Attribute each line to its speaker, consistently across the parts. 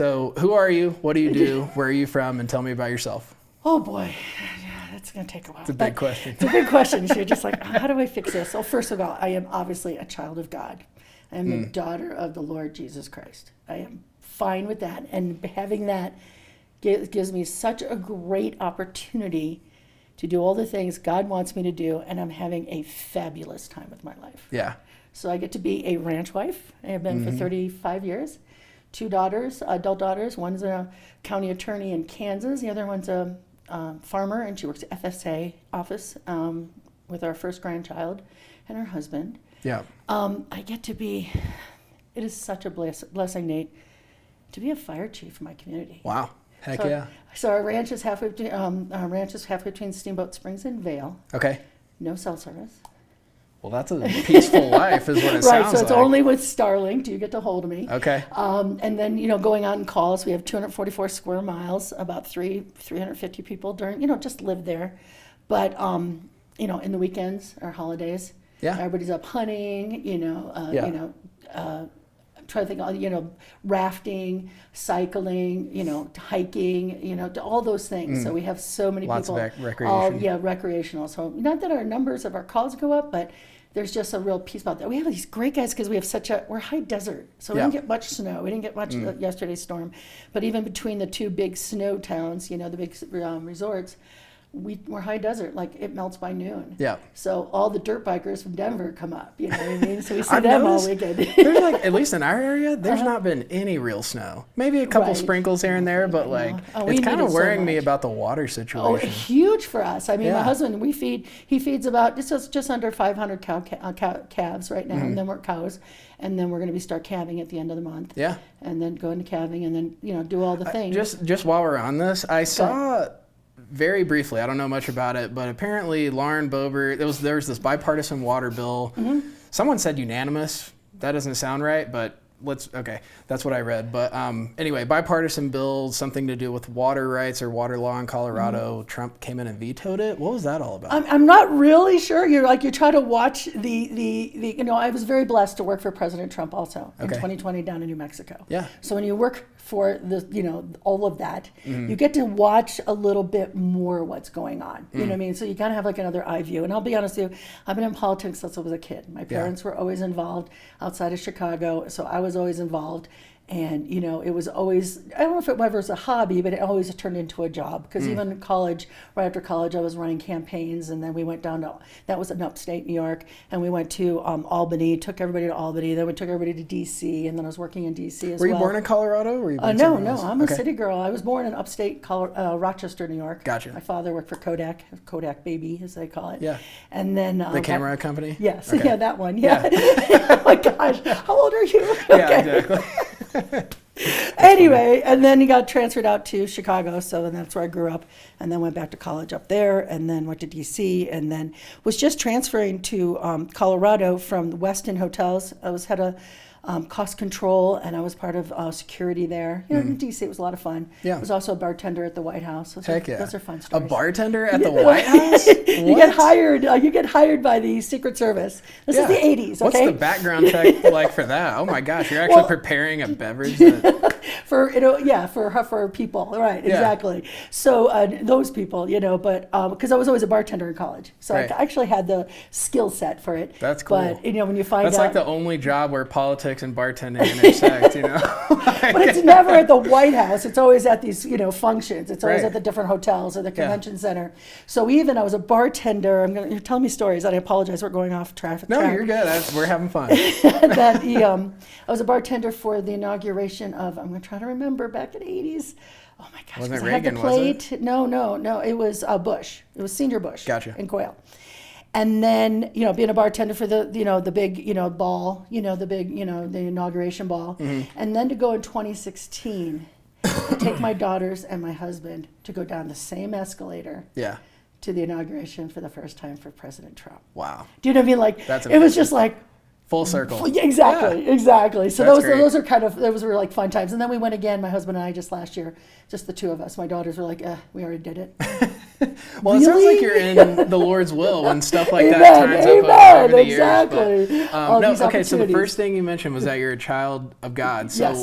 Speaker 1: So who are you? What do you do? Where are you from? And tell me about yourself.
Speaker 2: Oh boy, that's going to take a while.
Speaker 1: It's a big question.
Speaker 2: It's a big question. So you're just like, how do I fix this? Well, first of all, I am obviously a child of God. I am the daughter of the Lord Jesus Christ. I am fine with that. And having that gives me such a great opportunity to do all the things God wants me to do. And I'm having a fabulous time with my life.
Speaker 1: Yeah.
Speaker 2: So I get to be a ranch wife. I have been for 35 years. 2 daughters, adult daughters. One's a county attorney in Kansas. The other one's a farmer, and she works at FSA office with our first grandchild and her husband.
Speaker 1: Yeah.
Speaker 2: I get to be, it is such a blessing, Nate, to be a fire chief in my community.
Speaker 1: Wow. Heck yeah.
Speaker 2: So our ranch is halfway between Steamboat Springs and Vale.
Speaker 1: Okay.
Speaker 2: No cell service.
Speaker 1: Well, that's a peaceful life is what it sounds like.
Speaker 2: Right, so it's only with Starlink do you get to hold of me.
Speaker 1: Okay.
Speaker 2: And then, going out in calls, we have 244 square miles, about 350 people just live there. But, in the weekends or holidays, everybody's up hunting, try to think, rafting, cycling, hiking, all those things. So we have so many
Speaker 1: Lots
Speaker 2: people.
Speaker 1: Lots of recreation.
Speaker 2: Recreational. So not that our numbers of our calls go up, but there's just a real piece about that. We have these great guys because we have we're high desert. So we didn't get much snow. We didn't get much yesterday's storm. But even between the 2 big snow towns, the big resorts, we're high desert, like it melts by noon.
Speaker 1: Yeah.
Speaker 2: So all the dirt bikers from Denver come up, you know what I mean? So we see them all weekend.
Speaker 1: There's at least in our area, there's not been any real snow. Maybe a couple sprinkles here and there, but it's kind of worrying me about the water situation.
Speaker 2: Oh, huge for us. I mean, my husband, he feeds about just under 500 calves right now, and then we're cows. And then we're going to start calving at the end of the month. Yeah. And then go into calving and then, do all the things.
Speaker 1: Just while we're on this, I saw very briefly, I don't know much about it, but apparently Lauren Boebert, there was this bipartisan water bill. Someone said unanimous. That doesn't sound right, but that's what I read. But anyway, bipartisan bill, something to do with water rights or water law in Colorado. Trump came in and vetoed it. What was that all about?
Speaker 2: I'm not really sure. You try to watch the I was very blessed to work for President Trump also in 2020 down in New Mexico. Yeah. So when you work for all of that, you get to watch a little bit more what's going on. You know what I mean? So you kind of have another eye view. And I'll be honest with you, I've been in politics since I was a kid. My parents were always involved outside of Chicago, so I was always involved. And, it was always, I don't know if it ever was a hobby, but it always turned into a job. Because even in college, right after college, I was running campaigns. And then we went down to, that was in upstate New York. And we went to Albany, took everybody to Albany. Then we took everybody to D.C. And then I was working in D.C. as well.
Speaker 1: Were you born in Colorado? Or were you
Speaker 2: no, I'm a city girl. I was born in upstate Rochester, New York.
Speaker 1: Gotcha.
Speaker 2: My father worked for Kodak Baby, as they call it.
Speaker 1: Yeah.
Speaker 2: And then
Speaker 1: the camera company?
Speaker 2: Yes. Okay. Yeah, that one. Yeah. Oh my gosh. How old are you?
Speaker 1: Yeah, exactly.
Speaker 2: Anyway, and then he got transferred out to Chicago, so that's where I grew up, and then went back to college up there, and then went to D.C., and then was just transferring to Colorado from the Westin Hotels. I was head of cost control, and I was part of security there. In D.C., it was a lot of fun. Yeah. I was also a bartender at the White House. Those are fun stories.
Speaker 1: A bartender at the White House?
Speaker 2: You get hired. You get hired by the Secret Service. This is the 80s, okay?
Speaker 1: What's the background check like for that? Oh my gosh, you're actually preparing a beverage
Speaker 2: for people, right? Yeah. Exactly. So those people, but because I was always a bartender in college, so I actually had the skill set for it.
Speaker 1: That's cool.
Speaker 2: But when you find
Speaker 1: that's
Speaker 2: out,
Speaker 1: like the only job where politics and bartending intersect,
Speaker 2: But it's never at the White House. It's always at these, functions. It's always at the different hotels or the convention center. So I was a bartender. You're telling me stories, and I apologize. We're going off track.
Speaker 1: No, you're good. We're having fun.
Speaker 2: I was a bartender for the inauguration of, I'm going to try to remember, back in the 80s. Oh my gosh.
Speaker 1: Wasn't it Reagan, was it?
Speaker 2: No. It was Bush. It was Senior Bush.
Speaker 1: Gotcha.
Speaker 2: In Quail. And then, being a bartender for the big, ball, the inauguration ball. And then to go in 2016, to take my daughters and my husband to go down the same escalator. Yeah. To the inauguration for the first time for President Trump.
Speaker 1: Wow.
Speaker 2: Do you know what I mean?
Speaker 1: That's
Speaker 2: it was just like,
Speaker 1: Full circle.
Speaker 2: Exactly. So
Speaker 1: That's
Speaker 2: those are kind of, those were like fun times. And then we went again, my husband and I, just last year, just the two of us. My daughters were like, we already did it.
Speaker 1: Well,
Speaker 2: really?
Speaker 1: It sounds like you're in the Lord's will when stuff like that turns up over the years. But, okay, so the first thing you mentioned was that you're a child of God. So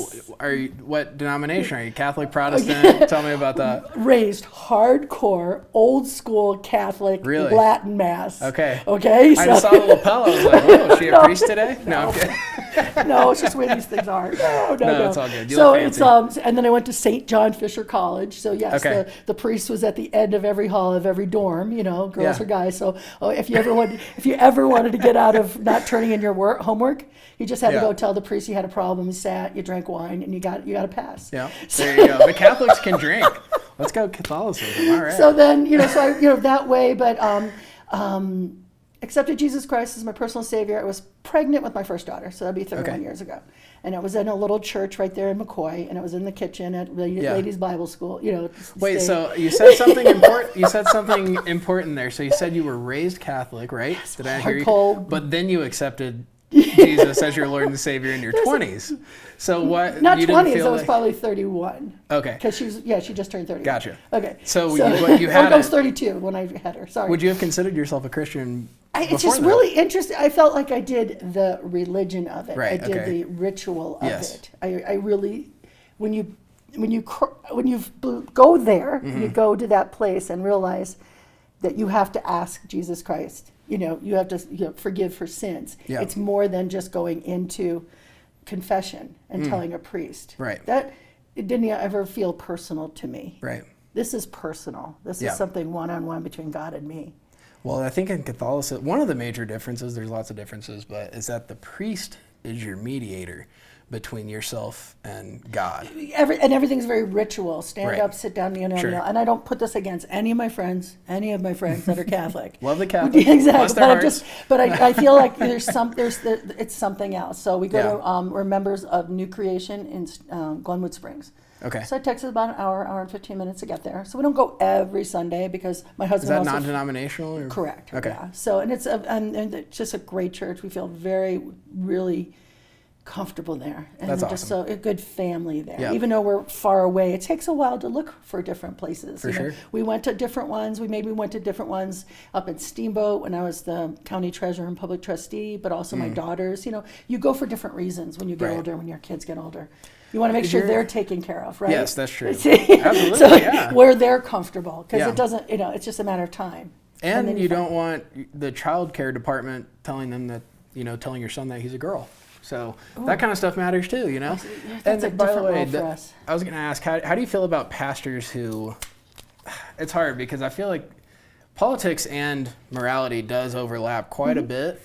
Speaker 1: what denomination are you? Catholic, Protestant? Tell me about that.
Speaker 2: Raised hardcore, old school Catholic Latin Mass.
Speaker 1: Okay.
Speaker 2: So,
Speaker 1: I just saw the lapel. I was like, oh, is she a priest today? No, I'm kidding.
Speaker 2: No, it's just where these things are. No,
Speaker 1: it's all good.
Speaker 2: So it's and then I went to St. John Fisher College. So yes, the priest was at the end of every hall of every dorm, girls or guys. So if you ever wanted to get out of not turning in your homework, you just had to go tell the priest you had a problem. You sat, you drank wine, and you got a pass.
Speaker 1: Yeah, there you go. The Catholics can drink. Let's go Catholicism. All right.
Speaker 2: So then so I that way, but accepted Jesus Christ as my personal Savior. I was pregnant with my first daughter, so that'd be 31 years ago. And it was in a little church right there in McCoy, and it was in the kitchen at Ladies Bible School.
Speaker 1: Wait, so you said something important. You said something important there. So you said you were raised Catholic, right?
Speaker 2: Yes,
Speaker 1: did I hear you? But then you accepted Jesus as your Lord and Savior in your 20s. So what?
Speaker 2: Not 20s. I was probably 31.
Speaker 1: Okay.
Speaker 2: Because she just turned 30.
Speaker 1: Gotcha.
Speaker 2: Okay.
Speaker 1: So you had.
Speaker 2: I was 32 when I had her. Sorry.
Speaker 1: Would you have considered yourself a Christian?
Speaker 2: It's just really interesting. I felt like I did the religion of it.
Speaker 1: Right,
Speaker 2: I did the ritual of it. I really, when you go there, you go to that place and realize that you have to ask Jesus Christ. You have to forgive for sins. Yeah. It's more than just going into confession and telling a priest.
Speaker 1: Right.
Speaker 2: That it didn't ever feel personal to me.
Speaker 1: Right.
Speaker 2: This is personal. This is something one-on-one between God and me.
Speaker 1: Well, I think in Catholicism, one of the major differences, there's lots of differences, but is that the priest is your mediator between yourself and God.
Speaker 2: Everything's very ritual. Stand up, sit down, and I don't put this against any of my friends that are Catholic.
Speaker 1: Love the Catholics.
Speaker 2: Exactly. But I feel like it's something else. So we go to, we're members of New Creation in Glenwood Springs.
Speaker 1: Okay.
Speaker 2: So it takes us about an hour and 15 minutes to get there. So we don't go every Sunday because my husband
Speaker 1: also... Is that non-denominational? Or?
Speaker 2: Correct.
Speaker 1: Okay.
Speaker 2: Yeah. So, and it's just a great church. We feel really comfortable there. And
Speaker 1: that's awesome.
Speaker 2: Just a good family there.
Speaker 1: Yep.
Speaker 2: Even though we're far away, it takes a while to look for different places.
Speaker 1: For sure.
Speaker 2: We went to different ones. We went to different ones up at Steamboat when I was the county treasurer and public trustee, but also my daughters. You go for different reasons when you get older, when your kids get older. You want to make sure they're taken care of, right?
Speaker 1: Yes, that's true. Absolutely,
Speaker 2: where they're comfortable, because it doesn't, it's just a matter of time.
Speaker 1: And you don't want the child care department telling them that, telling your son that he's a girl. So that kind of stuff matters too,
Speaker 2: That's a different role for us.
Speaker 1: I was going to ask, how do you feel about pastors who, it's hard because I feel like politics and morality does overlap quite a bit,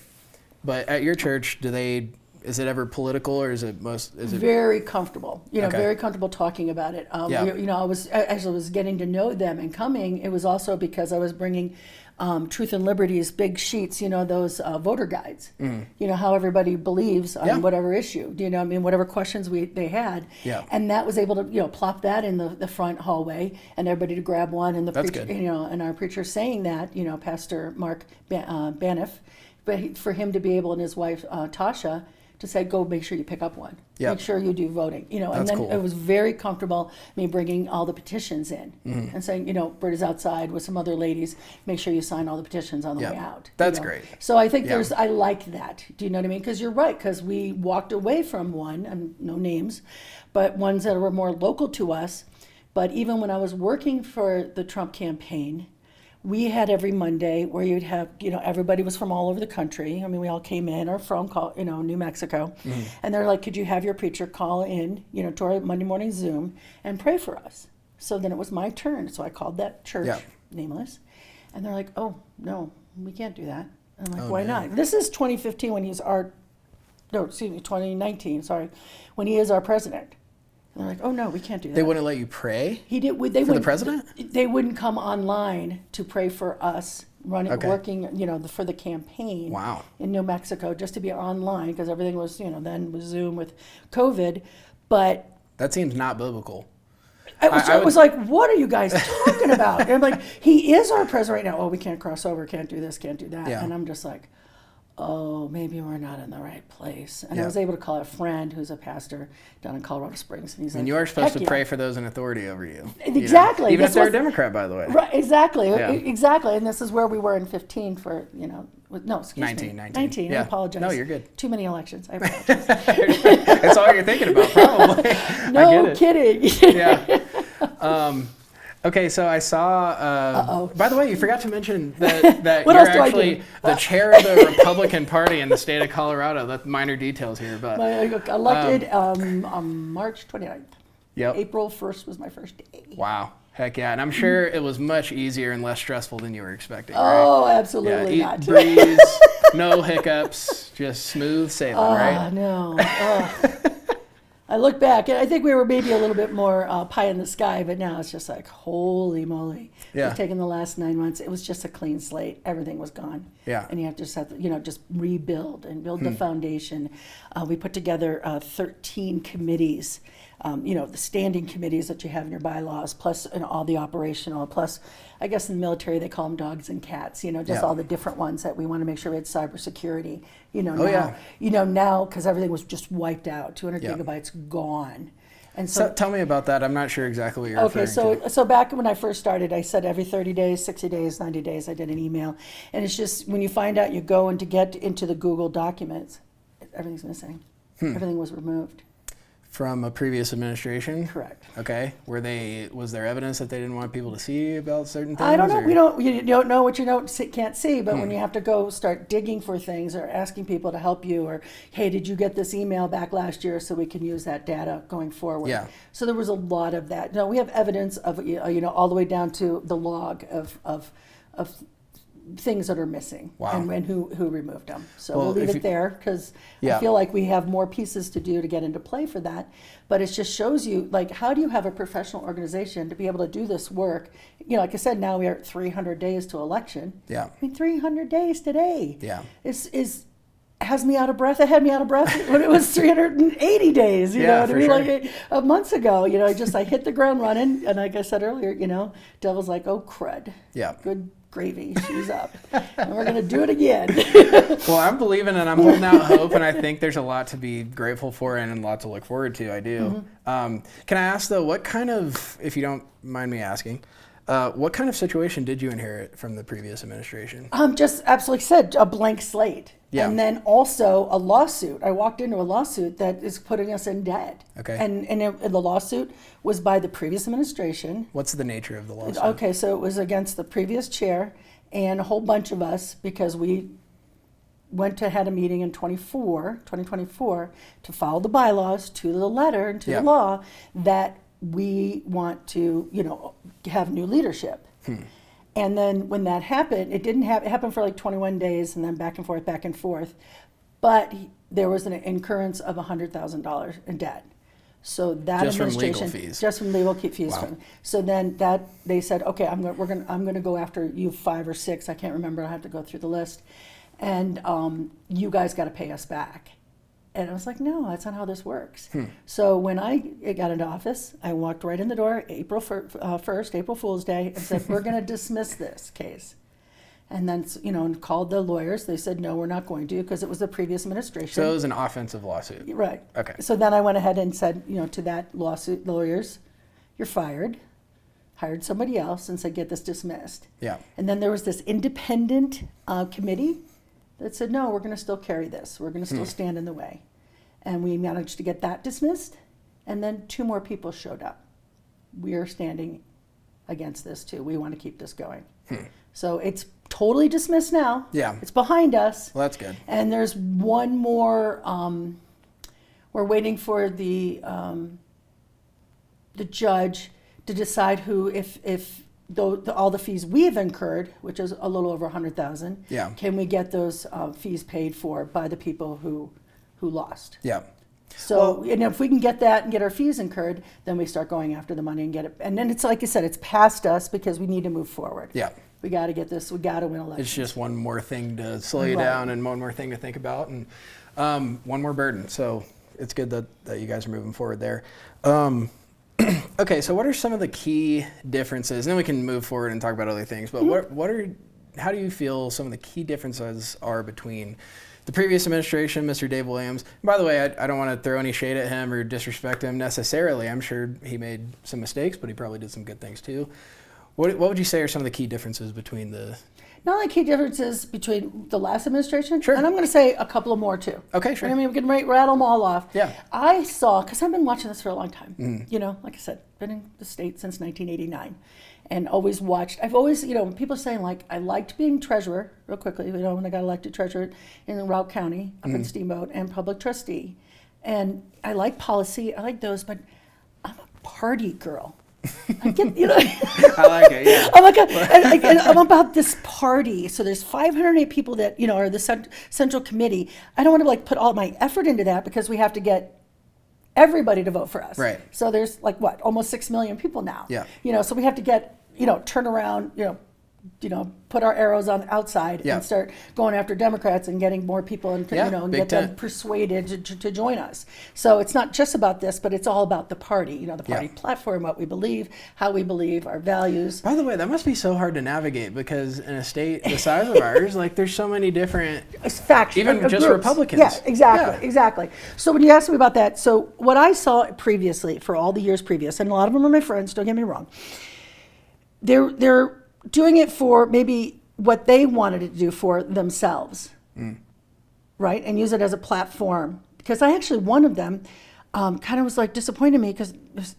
Speaker 1: but at your church, is it ever political, or is it
Speaker 2: very comfortable? Very comfortable talking about it. As I was getting to know them and coming, it was also because I was bringing Truth and Liberty's big sheets. Those voter guides. How everybody believes on whatever issue. Whatever questions they had. Yeah. And that was able to plop that in the front hallway, and everybody to grab one, and the preacher, and our preacher saying that, Pastor Mark Baniff, but for him to be able, and his wife Tasha, to say, go make sure you pick up one. Yep. Make sure you do voting. And then it was very comfortable, me bringing all the petitions in and saying, Brita's outside with some other ladies, make sure you sign all the petitions on the way out.
Speaker 1: That's great.
Speaker 2: So I think I like that. Do you know what I mean? Because you're right, because we walked away from one, and no names, but ones that were more local to us. But even when I was working for the Trump campaign, we had every Monday where you'd have, everybody was from all over the country. We all came in or from, New Mexico. And they're like, could you have your preacher call in, to our Monday morning Zoom and pray for us? So then it was my turn. So I called that church, nameless. And they're like, oh, no, we can't do that. And I'm like, why not? This is 2015 when 2019, when he is our president. And they're like, oh no, we can't do that.
Speaker 1: They wouldn't let you pray?
Speaker 2: For the president? They wouldn't come online to pray for us, working, for the campaign in New Mexico, just to be online, because everything was, then was Zoom with COVID. But
Speaker 1: that seems not biblical.
Speaker 2: I was like, what are you guys talking about? And I'm like, he is our president right now. Oh, we can't cross over, can't do this, can't do that. Yeah. And I'm just like, oh, maybe we're not in the right place. And I was able to call a friend who's a pastor down in Colorado Springs. And he's
Speaker 1: and you are supposed to pray for those in authority over you.
Speaker 2: Exactly.
Speaker 1: Even if they're a Democrat, by the way.
Speaker 2: Right, exactly. Yeah. Exactly. And this is where we were in 15 for, no, excuse
Speaker 1: 19,
Speaker 2: me.
Speaker 1: 19.
Speaker 2: 19.
Speaker 1: Yeah.
Speaker 2: I apologize.
Speaker 1: No, you're good.
Speaker 2: Too many elections. I apologize.
Speaker 1: That's all you're thinking about, probably.
Speaker 2: No kidding.
Speaker 1: Yeah. Okay, so I saw, by the way, you forgot to mention that you're actually the chair of the Republican Party in the state of Colorado. That's minor details here. But
Speaker 2: elected on March 29th.
Speaker 1: Yep.
Speaker 2: April 1st was my first day.
Speaker 1: Wow. Heck yeah. And I'm sure it was much easier and less stressful than you were expecting,
Speaker 2: Oh, right? Absolutely not.
Speaker 1: Eat, breeze, no hiccups, just smooth sailing, right?
Speaker 2: No. I look back, and I think we were maybe a little bit more pie in the sky, but now it's just like, holy moly.
Speaker 1: Yeah.
Speaker 2: We've taken the last 9 months. It was just a clean slate. Everything was gone.
Speaker 1: Yeah.
Speaker 2: And you have to just rebuild and build the foundation. We put together 13 committees, the standing committees that you have in your bylaws, plus all the operational, plus I guess in the military they call them dogs and cats, all the different ones that we want to make sure we had cybersecurity, now because everything was just wiped out, 200 gigabytes gone. And so
Speaker 1: tell me about that. I'm not sure exactly what you're referring to.
Speaker 2: So back when I first started, I said every 30 days, 60 days, 90 days, I did an email. And it's just when you find out you go and to get into the Google documents, everything's missing. Everything was removed.
Speaker 1: From a previous administration?
Speaker 2: Correct.
Speaker 1: Okay. Was there evidence that they didn't want people to see about certain things?
Speaker 2: I don't know. You don't know what you can't see, but when you have to go start digging for things or asking people to help you, or, hey, did you get this email back last year so we can use that data going forward?
Speaker 1: Yeah.
Speaker 2: So there was a lot of that. We have evidence of, all the way down to the log of things that are missing.
Speaker 1: Wow.
Speaker 2: and who removed them. So we'll leave it there because I feel like we have more pieces to do to get into play for that. But it just shows you, like, how do you have a professional organization to be able to do this work? Like I said, now we are at 300 days to election.
Speaker 1: Yeah.
Speaker 2: 300 days today.
Speaker 1: Yeah.
Speaker 2: Has me out of breath. It had me out of breath when it was 380 days. You know what I mean?
Speaker 1: Sure.
Speaker 2: Like months ago, I hit the ground running, and like I said earlier, Devil's like, oh crud.
Speaker 1: Yeah.
Speaker 2: Good gravy. She's up, and we're gonna do it again.
Speaker 1: Well, I'm believing and I'm holding out hope, and I think there's a lot to be grateful for and a lot to look forward to. I do. Can I ask though, what kind of, if you don't mind me asking, what kind of situation did you inherit from the previous administration?
Speaker 2: Just absolutely said a blank slate.
Speaker 1: Yeah.
Speaker 2: And then also a lawsuit. I walked into a lawsuit that is putting us in debt.
Speaker 1: Okay.
Speaker 2: And the lawsuit was by the previous administration.
Speaker 1: What's the nature of the lawsuit?
Speaker 2: Okay, so it was against the previous chair and a whole bunch of us because we had a meeting in 2024 to follow the bylaws to the letter and to the law that we want to, have new leadership. And then when that happened, it happened for like 21 days and then back and forth. But there was an incurrence of $100,000 in debt. So that
Speaker 1: just
Speaker 2: administration,
Speaker 1: from legal fees.
Speaker 2: Just from legal fees.
Speaker 1: Wow.
Speaker 2: So then they said, okay, I'm going to go after you 5 or 6. I can't remember. I have to go through the list. And you guys got to pay us back. And I was like, no, that's not how this works. So when I got into office, I walked right in the door, April 1st, April Fool's Day, and said, we're going to dismiss this case. And then, and called the lawyers. They said, no, we're not going to, because it was the previous administration.
Speaker 1: So it was an offensive lawsuit.
Speaker 2: Right.
Speaker 1: Okay.
Speaker 2: So then I went ahead and said, to that lawsuit lawyers, you're fired. Hired somebody else and said, get this dismissed.
Speaker 1: Yeah.
Speaker 2: And then there was this independent committee that said, no, we're going to still carry this. We're going to still stand in the way. And we managed to get that dismissed. And then 2 more people showed up. We are standing against this too. We want to keep this going. So it's totally dismissed now.
Speaker 1: Yeah.
Speaker 2: It's behind us.
Speaker 1: Well, that's good.
Speaker 2: And there's one more, we're waiting for the judge to decide who, if all the fees we have incurred, which is a little over $100,000, can we get those fees paid for by the people who lost?
Speaker 1: Yeah.
Speaker 2: So, and if we can get that and get our fees incurred, then we start going after the money and get it. And then it's like you said, it's past us because we need to move forward.
Speaker 1: Yeah.
Speaker 2: We got to get this. We got to win elections.
Speaker 1: It's just one more thing to slow you down and one more thing to think about and one more burden. So it's good that you guys are moving forward there. Okay, so what are some of the key differences? And then we can move forward and talk about other things. But what are how do you feel some of the key differences are between the previous administration, Mr. Dave Williams? And by the way, I don't want to throw any shade at him or disrespect him necessarily. I'm sure he made some mistakes, but he probably did some good things too. What would you say are some of the key differences between the...
Speaker 2: Not only key differences between the last administration,
Speaker 1: sure,
Speaker 2: and I'm going to say a couple of more too.
Speaker 1: Okay, sure.
Speaker 2: I mean, we can rattle them all off.
Speaker 1: Yeah.
Speaker 2: I saw, because I've been watching this for a long time, you know, like I said, been in the state since 1989 and always watched. I've always, you know, when people are saying like, I liked being treasurer, real quickly, you know, when I got elected treasurer in Routt County up in Steamboat and public trustee. And I like policy, I like those, but I'm a party girl. I get, you know,
Speaker 1: I like it. Yeah.
Speaker 2: I'm like, and I'm about this party. So there's 508 people that, you know, are the central committee. I don't want to like put all my effort into that because we have to get everybody to vote for us.
Speaker 1: Right.
Speaker 2: So there's like what, almost 6 million people now.
Speaker 1: Yeah.
Speaker 2: You know, so we have to get, you know, turn around, you know, put our arrows on outside
Speaker 1: Yeah.
Speaker 2: and start going after Democrats and getting more people and,
Speaker 1: Yeah,
Speaker 2: you know, and
Speaker 1: big
Speaker 2: get
Speaker 1: time.
Speaker 2: them persuaded to join us. So it's not just about this, but it's all about the party, you know, the party
Speaker 1: Yeah.
Speaker 2: platform, what we believe, how we believe, our values.
Speaker 1: By the way, that must be so hard to navigate because in a state the size of ours, like there's so many different
Speaker 2: Factions,
Speaker 1: even just
Speaker 2: groups.
Speaker 1: Republicans.
Speaker 2: Yeah, exactly,
Speaker 1: Yeah.
Speaker 2: exactly. So when you asked me about that, so what I saw previously, for all the years previous, and a lot of them are my friends, don't get me wrong, they're doing it for maybe what they wanted to do for themselves, right? And use it as a platform. Because I actually, one of them kind of was like disappointed me because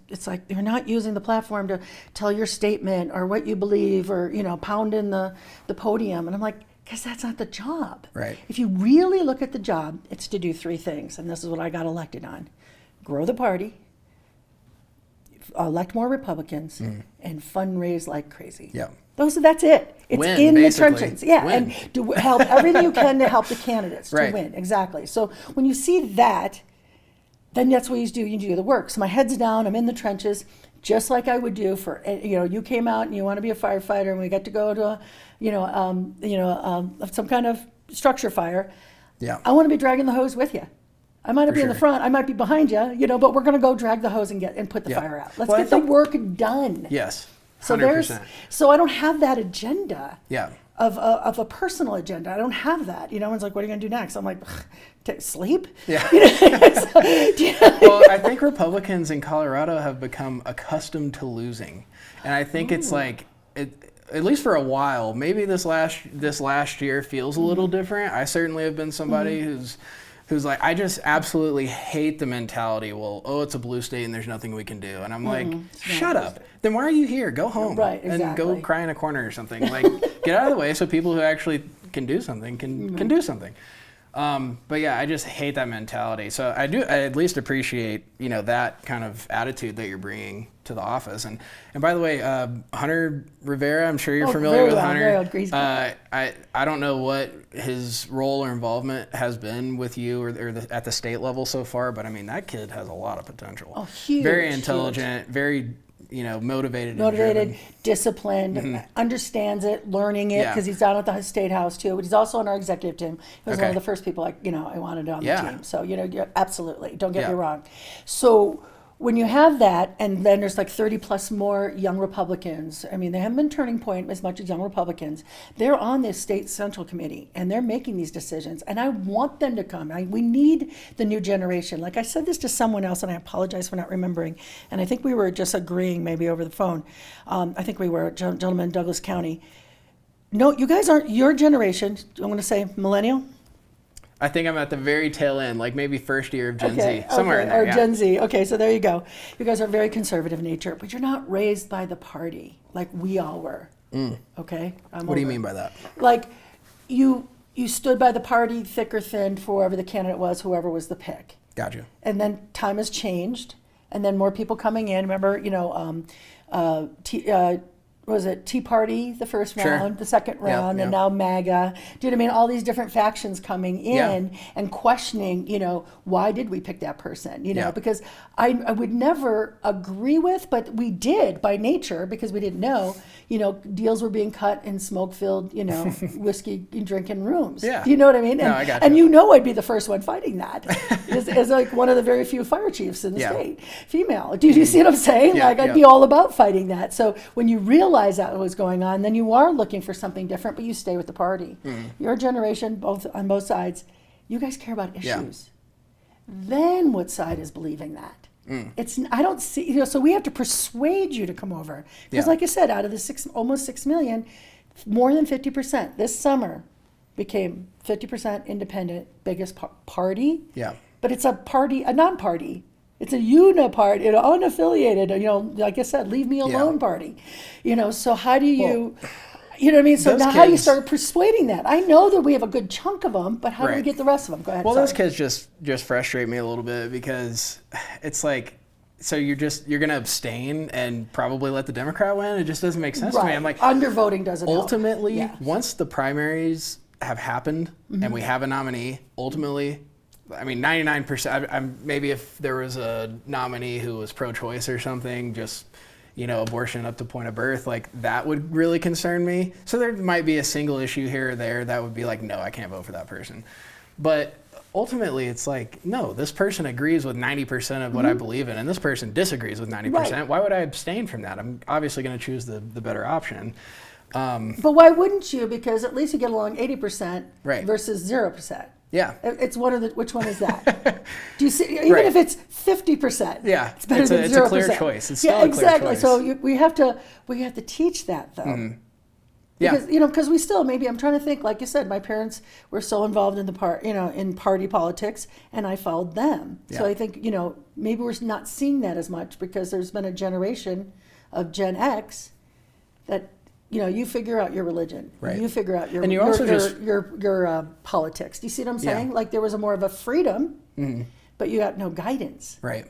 Speaker 2: it's like you're not using the platform to tell your statement or what you believe or, you know, pound in the podium. And I'm like, because that's not the job.
Speaker 1: Right.
Speaker 2: If you really look at the job, it's to do 3 things. And this is what I got elected on. Grow the party, elect more Republicans, and fundraise like crazy.
Speaker 1: Yeah.
Speaker 2: That's it. It's
Speaker 1: Win,
Speaker 2: in
Speaker 1: basically.
Speaker 2: the trenches. Yeah,
Speaker 1: Win.
Speaker 2: and do help everything you can to help the candidates
Speaker 1: Right.
Speaker 2: to win. Exactly. So when you see that, then that's what you do. You do the work. So my head's down. I'm in the trenches, just like I would do for, you know, you came out and you want to be a firefighter, and we got to go to a, some kind of structure fire.
Speaker 1: Yeah.
Speaker 2: I want to be dragging the hose with you. I might not be in the
Speaker 1: sure.
Speaker 2: front. I might be behind you, you know, but we're going to go drag the hose and put the
Speaker 1: Yeah.
Speaker 2: fire out. Let's
Speaker 1: Well,
Speaker 2: get the work done.
Speaker 1: Yes.
Speaker 2: So
Speaker 1: 100%.
Speaker 2: so I don't have that agenda.
Speaker 1: Yeah.
Speaker 2: Of a personal agenda. I don't have that. You know, it's like, what are you going to do next? I'm like, sleep?
Speaker 1: Yeah.
Speaker 2: You know?
Speaker 1: Well, I think Republicans in Colorado have become accustomed to losing. And I think it's like, at least for a while, maybe this last year feels a little different. I certainly have been somebody who's like, I just absolutely hate the mentality, well, it's a blue state and there's nothing we can do. And I'm like, shut up. Then why are you here? Go home.
Speaker 2: Right, exactly.
Speaker 1: And go cry in a corner or something. Like, get out of the way so people who actually can do something can do something. But yeah, I just hate that mentality. So I at least appreciate, you know, that kind of attitude that you're bringing to the office. And by the way, Hunter Rivera, I'm sure you're familiar with Hunter. I don't know what his role or involvement has been with you or at the state level so far, but I mean, that kid has a lot of potential.
Speaker 2: Oh, huge.
Speaker 1: Very intelligent, very, you know, motivated,
Speaker 2: disciplined, understands it, learning it, because he's down at the State House too. But he's also on our executive team. He was one of the first people I wanted on the team. So, you know, absolutely, don't get me wrong. So when you have that, and then there's like 30 plus more young Republicans, I mean, they haven't been turning point as much as young Republicans. They're on this state central committee, and they're making these decisions, and I want them to come. We need the new generation. Like I said this to someone else, and I apologize for not remembering, and I think we were just agreeing maybe over the phone. I think we were, a gentleman in Douglas County. No, you guys aren't your generation. I'm going to say millennial.
Speaker 1: I think I'm at the very tail end, like maybe first year of Gen Z, somewhere in there.
Speaker 2: Or Gen Z. Okay, so there you go. You guys are very conservative in nature, but you're not raised by the party like we all were. Okay?
Speaker 1: What do you mean by that?
Speaker 2: Like, you stood by the party, thick or thin, for whoever the candidate was, whoever was the pick.
Speaker 1: Gotcha.
Speaker 2: And then time has changed, and then more people coming in. Remember, you know, was it Tea Party the first round, the second round, and now MAGA? Do you know what I mean? All these different factions coming in and questioning, you know, why did we pick that person? You know, because I would never agree with, but we did by nature because we didn't know, you know, deals were being cut in smoke-filled, you know, whiskey drinking rooms.
Speaker 1: Yeah.
Speaker 2: You know what I mean? And,
Speaker 1: no, I got
Speaker 2: and you know I'd be the first one fighting that as like one of the very few fire chiefs in the state, female. Do you see what I'm saying? Like I'd be all about fighting that. So when you realize realize that was going on, then you are looking for something different, but you stay with the party. Your generation, on both sides, you guys care about issues. Then what side is believing that? I don't see, so we have to persuade you to come over. Because like I said, out of the almost 6 million, more than 50% this summer became 50% independent, biggest party. But it's a non-party. It's a uniparty, an unaffiliated, like I said, leave me alone party. So how do you, you know what I mean? So now how do you start persuading that? I know that we have a good chunk of them, but how do we get the rest of them? Go ahead.
Speaker 1: Well, those kids just frustrate me a little bit because it's like, so you're going to abstain and probably let the Democrat win? It just doesn't make sense to me. I'm like,
Speaker 2: undervoting doesn't
Speaker 1: ultimately,
Speaker 2: help.
Speaker 1: Once the primaries have happened and we have a nominee, ultimately, I mean, 99%, maybe if there was a nominee who was pro-choice or something, just, abortion up to point of birth, like that would really concern me. So there might be a single issue here or there that would be like, no, I can't vote for that person. But ultimately, it's like, no, this person agrees with 90% of what I believe in, and this person disagrees with 90%. Right. Why would I abstain from that? I'm obviously going to choose the better option.
Speaker 2: But why wouldn't you? Because at least you get along 80% versus 0%.
Speaker 1: Yeah.
Speaker 2: It's which one is that? Do you see, even if it's 50%, it's better than 0%.
Speaker 1: It's a clear choice. It's still a clear choice.
Speaker 2: So we have to teach that though. Because, because we still, maybe I'm trying to think, like you said, my parents were so involved in in party politics, and I followed them. So I think, maybe we're not seeing that as much because there's been a generation of Gen X that, you figure out your religion. Right. You figure out your politics. Do you see what I'm saying? Like there was more of a freedom, but you got no guidance.
Speaker 1: Right.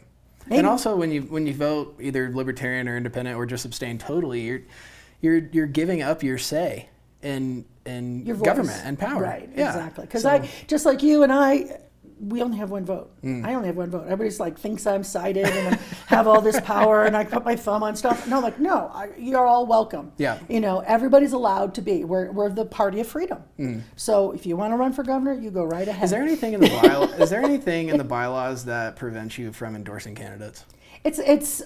Speaker 1: Maybe. And also when you vote either libertarian or independent or just abstain totally, you're giving up your say in your government and power.
Speaker 2: Right. Exactly. Because I just like you and I. We only have one vote. I only have one vote. Everybody's like thinks I'm cited and I have all this power and I put my thumb on stuff. No, I'm like, no, you're all welcome.
Speaker 1: Yeah.
Speaker 2: Everybody's allowed to be. We're the party of freedom. So if you want to run for governor, you go right ahead.
Speaker 1: Is there anything in the bylaws that prevents you from endorsing candidates?
Speaker 2: It's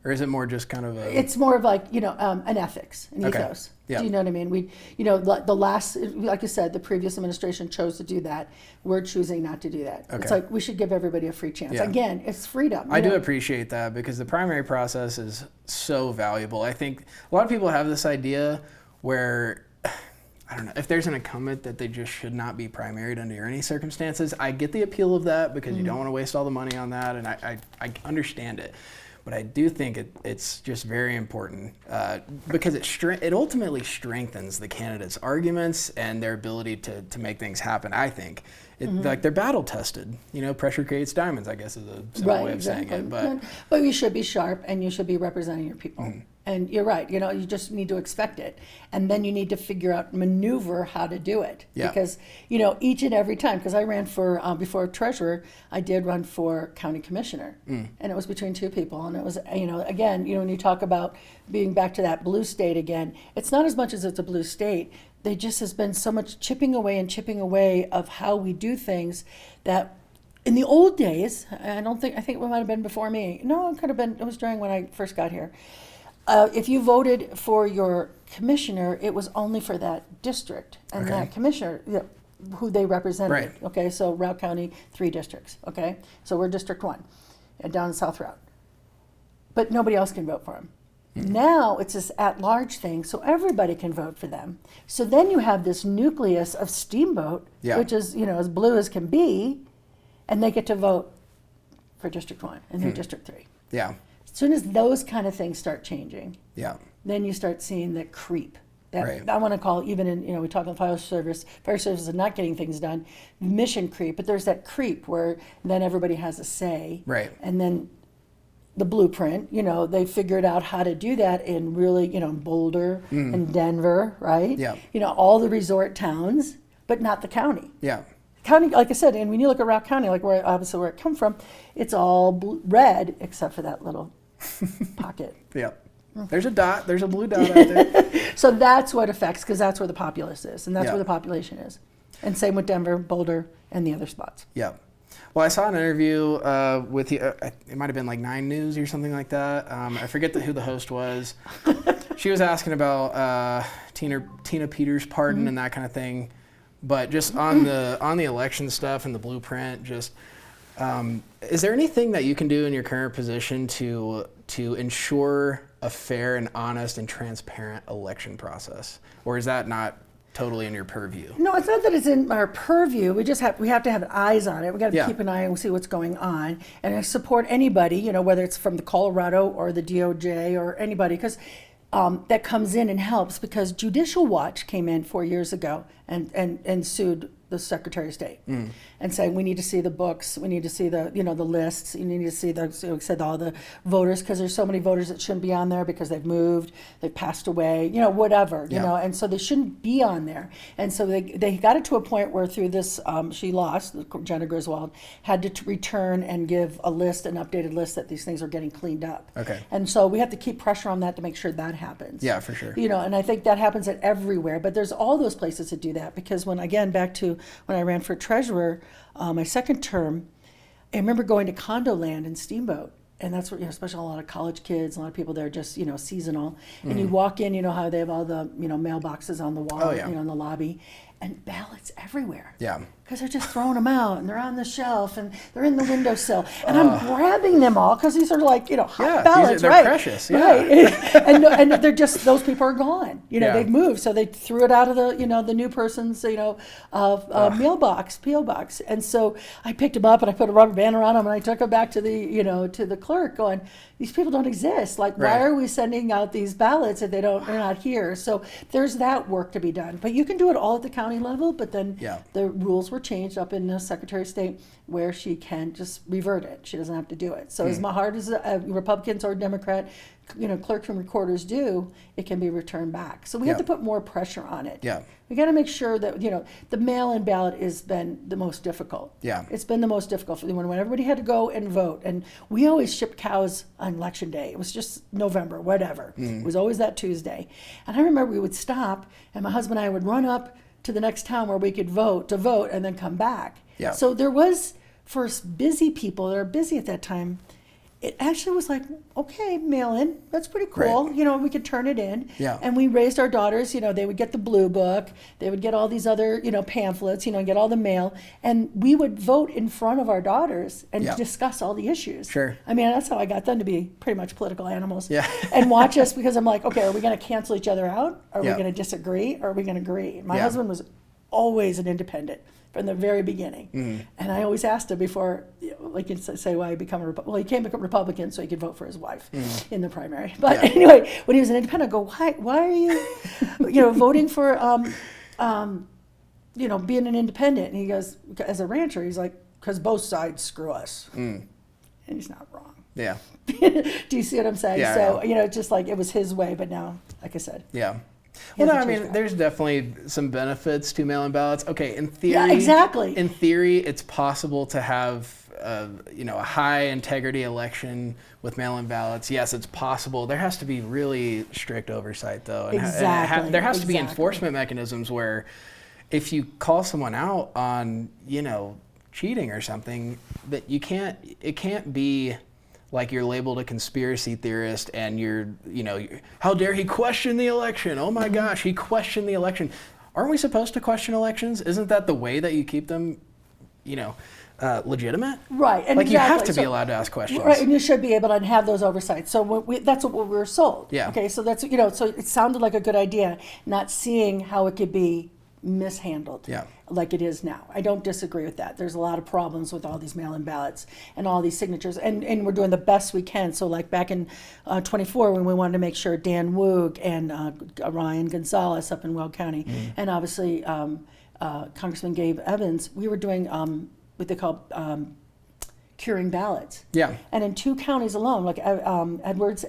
Speaker 1: or is it more just kind of
Speaker 2: It's more of like, an ethics, an ethos.
Speaker 1: Yeah.
Speaker 2: Do you know what I mean? We, the last, like you said, the previous administration chose to do that. We're choosing not to do that. Okay. It's like we should give everybody a free chance. Yeah. Again, it's freedom.
Speaker 1: I do appreciate that because the primary process is so valuable. I think a lot of people have this idea where, I don't know, if there's an incumbent that they just should not be primaried under any circumstances. I get the appeal of that because you don't want to waste all the money on that, and I understand it. But I do think it's just very important because it ultimately strengthens the candidates' arguments and their ability to make things happen, I think. Like they're battle tested. Pressure creates diamonds, I guess is a simple way of saying it.
Speaker 2: But you should be sharp and you should be representing your people. And you're right, you just need to expect it. And then you need to figure out, maneuver how to do it. Yeah. Because, each and every time, because I ran for, before treasurer, I did run for county commissioner. And it was between two people. And it was, again, when you talk about being back to that blue state again, it's not as much as it's a blue state. There just has been so much chipping away of how we do things that in the old days, I think it might have been before me. No, it was during when I first got here. If you voted for your commissioner, it was only for that district and that commissioner, who they represented.
Speaker 1: Right.
Speaker 2: Okay, so Routt County, 3 districts. Okay, so we're District 1, and down in South Routt. But nobody else can vote for them. Now it's this at-large thing, so everybody can vote for them. So then you have this nucleus of Steamboat, which is as blue as can be, and they get to vote for District 1 and they're District 3.
Speaker 1: Yeah.
Speaker 2: As soon as those kind of things start changing, then you start seeing the creep. That I want to call, even in, we talk about fire service is not getting things done, mission creep, but there's that creep where then everybody has a say.
Speaker 1: Right.
Speaker 2: And then the blueprint, they figured out how to do that in really, Boulder and Denver, right?
Speaker 1: Yeah.
Speaker 2: All the resort towns, but not the county.
Speaker 1: Yeah.
Speaker 2: County, like I said, and when you look at Routt County, like where I come from, it's all red except for that little pocket.
Speaker 1: Yeah. There's a dot. There's a blue dot out there.
Speaker 2: So that's what affects, because that's where the populace is, and that's where the population is. And same with Denver, Boulder, and the other spots.
Speaker 1: Yeah. Well, I saw an interview with you. It might have been like 9 News or something like that. I forget who the host was. She was asking about Tina Peters' pardon and that kind of thing. But just on the election stuff and the blueprint, just is there anything that you can do in your current position to ensure a fair and honest and transparent election process, or is that not totally in your purview?
Speaker 2: No, it's not that it's in our purview. We have to have eyes on it. We got to keep an eye and see what's going on. And I support anybody, whether it's from the Colorado or the DOJ or anybody, because that comes in and helps. Because Judicial Watch came in 4 years ago and sued the Secretary of State and saying we need to see the books, we need to see the the lists, you need to see all the voters, because there's so many voters that shouldn't be on there because they've moved, they've passed away, whatever, and so they shouldn't be on there. And so they got it to a point where through this she lost, Jenna Griswold had to return and give an updated list that these things are getting cleaned up.
Speaker 1: Okay.
Speaker 2: And so we have to keep pressure on that to make sure that happens.
Speaker 1: Yeah, for sure.
Speaker 2: And I think that happens at everywhere, but there's all those places that do that, because back to when I ran for treasurer, my second term, I remember going to Condo Land in Steamboat, and that's where, especially a lot of college kids, a lot of people there just, seasonal, and you walk in, how they have all the, mailboxes on the wall, in the lobby, and ballots everywhere.
Speaker 1: Yeah.
Speaker 2: Because they're just throwing them out, and they're on the shelf, and they're in the windowsill, and I'm grabbing them all because these are like, hot ballots,
Speaker 1: they're
Speaker 2: right?
Speaker 1: Precious,
Speaker 2: right? and they're just, those people are gone. They've moved, so they threw it out of the, the new person's, mailbox, PO box, and so I picked them up and I put a rubber band around them and I took them back to the, to the clerk, going, these people don't exist. Like, why are we sending out these ballots if they're not here? So there's that work to be done, but you can do it all at the county level. But then the rules were changed up in the Secretary of State where she can just revert it. She doesn't have to do it. So as hard as Republicans or Democrat, clerks and recorders do, it can be returned back. So we have to put more pressure on it.
Speaker 1: Yeah.
Speaker 2: We got to make sure that, the mail-in ballot has been the most difficult.
Speaker 1: Yeah. It's
Speaker 2: been the most difficult for when everybody had to go and vote. And we always shipped cows on Election Day. It was just November, whatever. It was always that Tuesday. And I remember we would stop, and my husband and I would run up to the next town where we could vote, and then come back.
Speaker 1: Yeah.
Speaker 2: So there was, for busy people that are busy at that time, it actually was like, okay, mail in, that's pretty cool.
Speaker 1: Right.
Speaker 2: We could turn it in.
Speaker 1: Yeah.
Speaker 2: And we raised our daughters, they would get the blue book, they would get all these other, pamphlets, and get all the mail. And we would vote in front of our daughters and discuss all the issues.
Speaker 1: Sure.
Speaker 2: I mean, that's how I got them to be pretty much political animals.
Speaker 1: Yeah.
Speaker 2: And watch us, because I'm like, okay, are we going to cancel each other out? Are we going to disagree? Or are we going to agree? My husband was always an independent from the very beginning. And I always asked him before, like you say, why he become a Republican. Well, he became a Republican so he could vote for his wife in the primary. But anyway, when he was an independent, I go, why are you, voting for, being an independent? And he goes, as a rancher, he's like, because both sides screw us. And he's not wrong.
Speaker 1: Yeah.
Speaker 2: Do you see what I'm saying?
Speaker 1: Yeah,
Speaker 2: so, it's just like it was his way, but now, like I said.
Speaker 1: Yeah. Well, no, I mean, there's definitely some benefits to mail-in ballots. Okay, in theory,
Speaker 2: exactly.
Speaker 1: In theory, it's possible to have a high integrity election with mail-in ballots. Yes, it's possible. There has to be really strict oversight, though. And there has to be enforcement mechanisms where, if you call someone out on cheating or something, that it can't be like you're labeled a conspiracy theorist and you're, how dare he question the election? Oh my gosh, he questioned the election. Aren't we supposed to question elections? Isn't that the way that you keep them, legitimate?
Speaker 2: Right. And
Speaker 1: like you have to be allowed to ask questions.
Speaker 2: Right, and you should be able to have those oversights. So that's what we were sold.
Speaker 1: Yeah.
Speaker 2: Okay, so that's, so it sounded like a good idea, not seeing how it could be mishandled like it is now. I don't disagree with that. There's a lot of problems with all these mail-in ballots and all these signatures, and we're doing the best we can. So like back in 24, when we wanted to make sure Dan Woog and Ryan Gonzalez up in Weld County, and obviously Congressman Gabe Evans, we were doing what they call curing ballots.
Speaker 1: Yeah.
Speaker 2: And in 2 counties alone, like Adams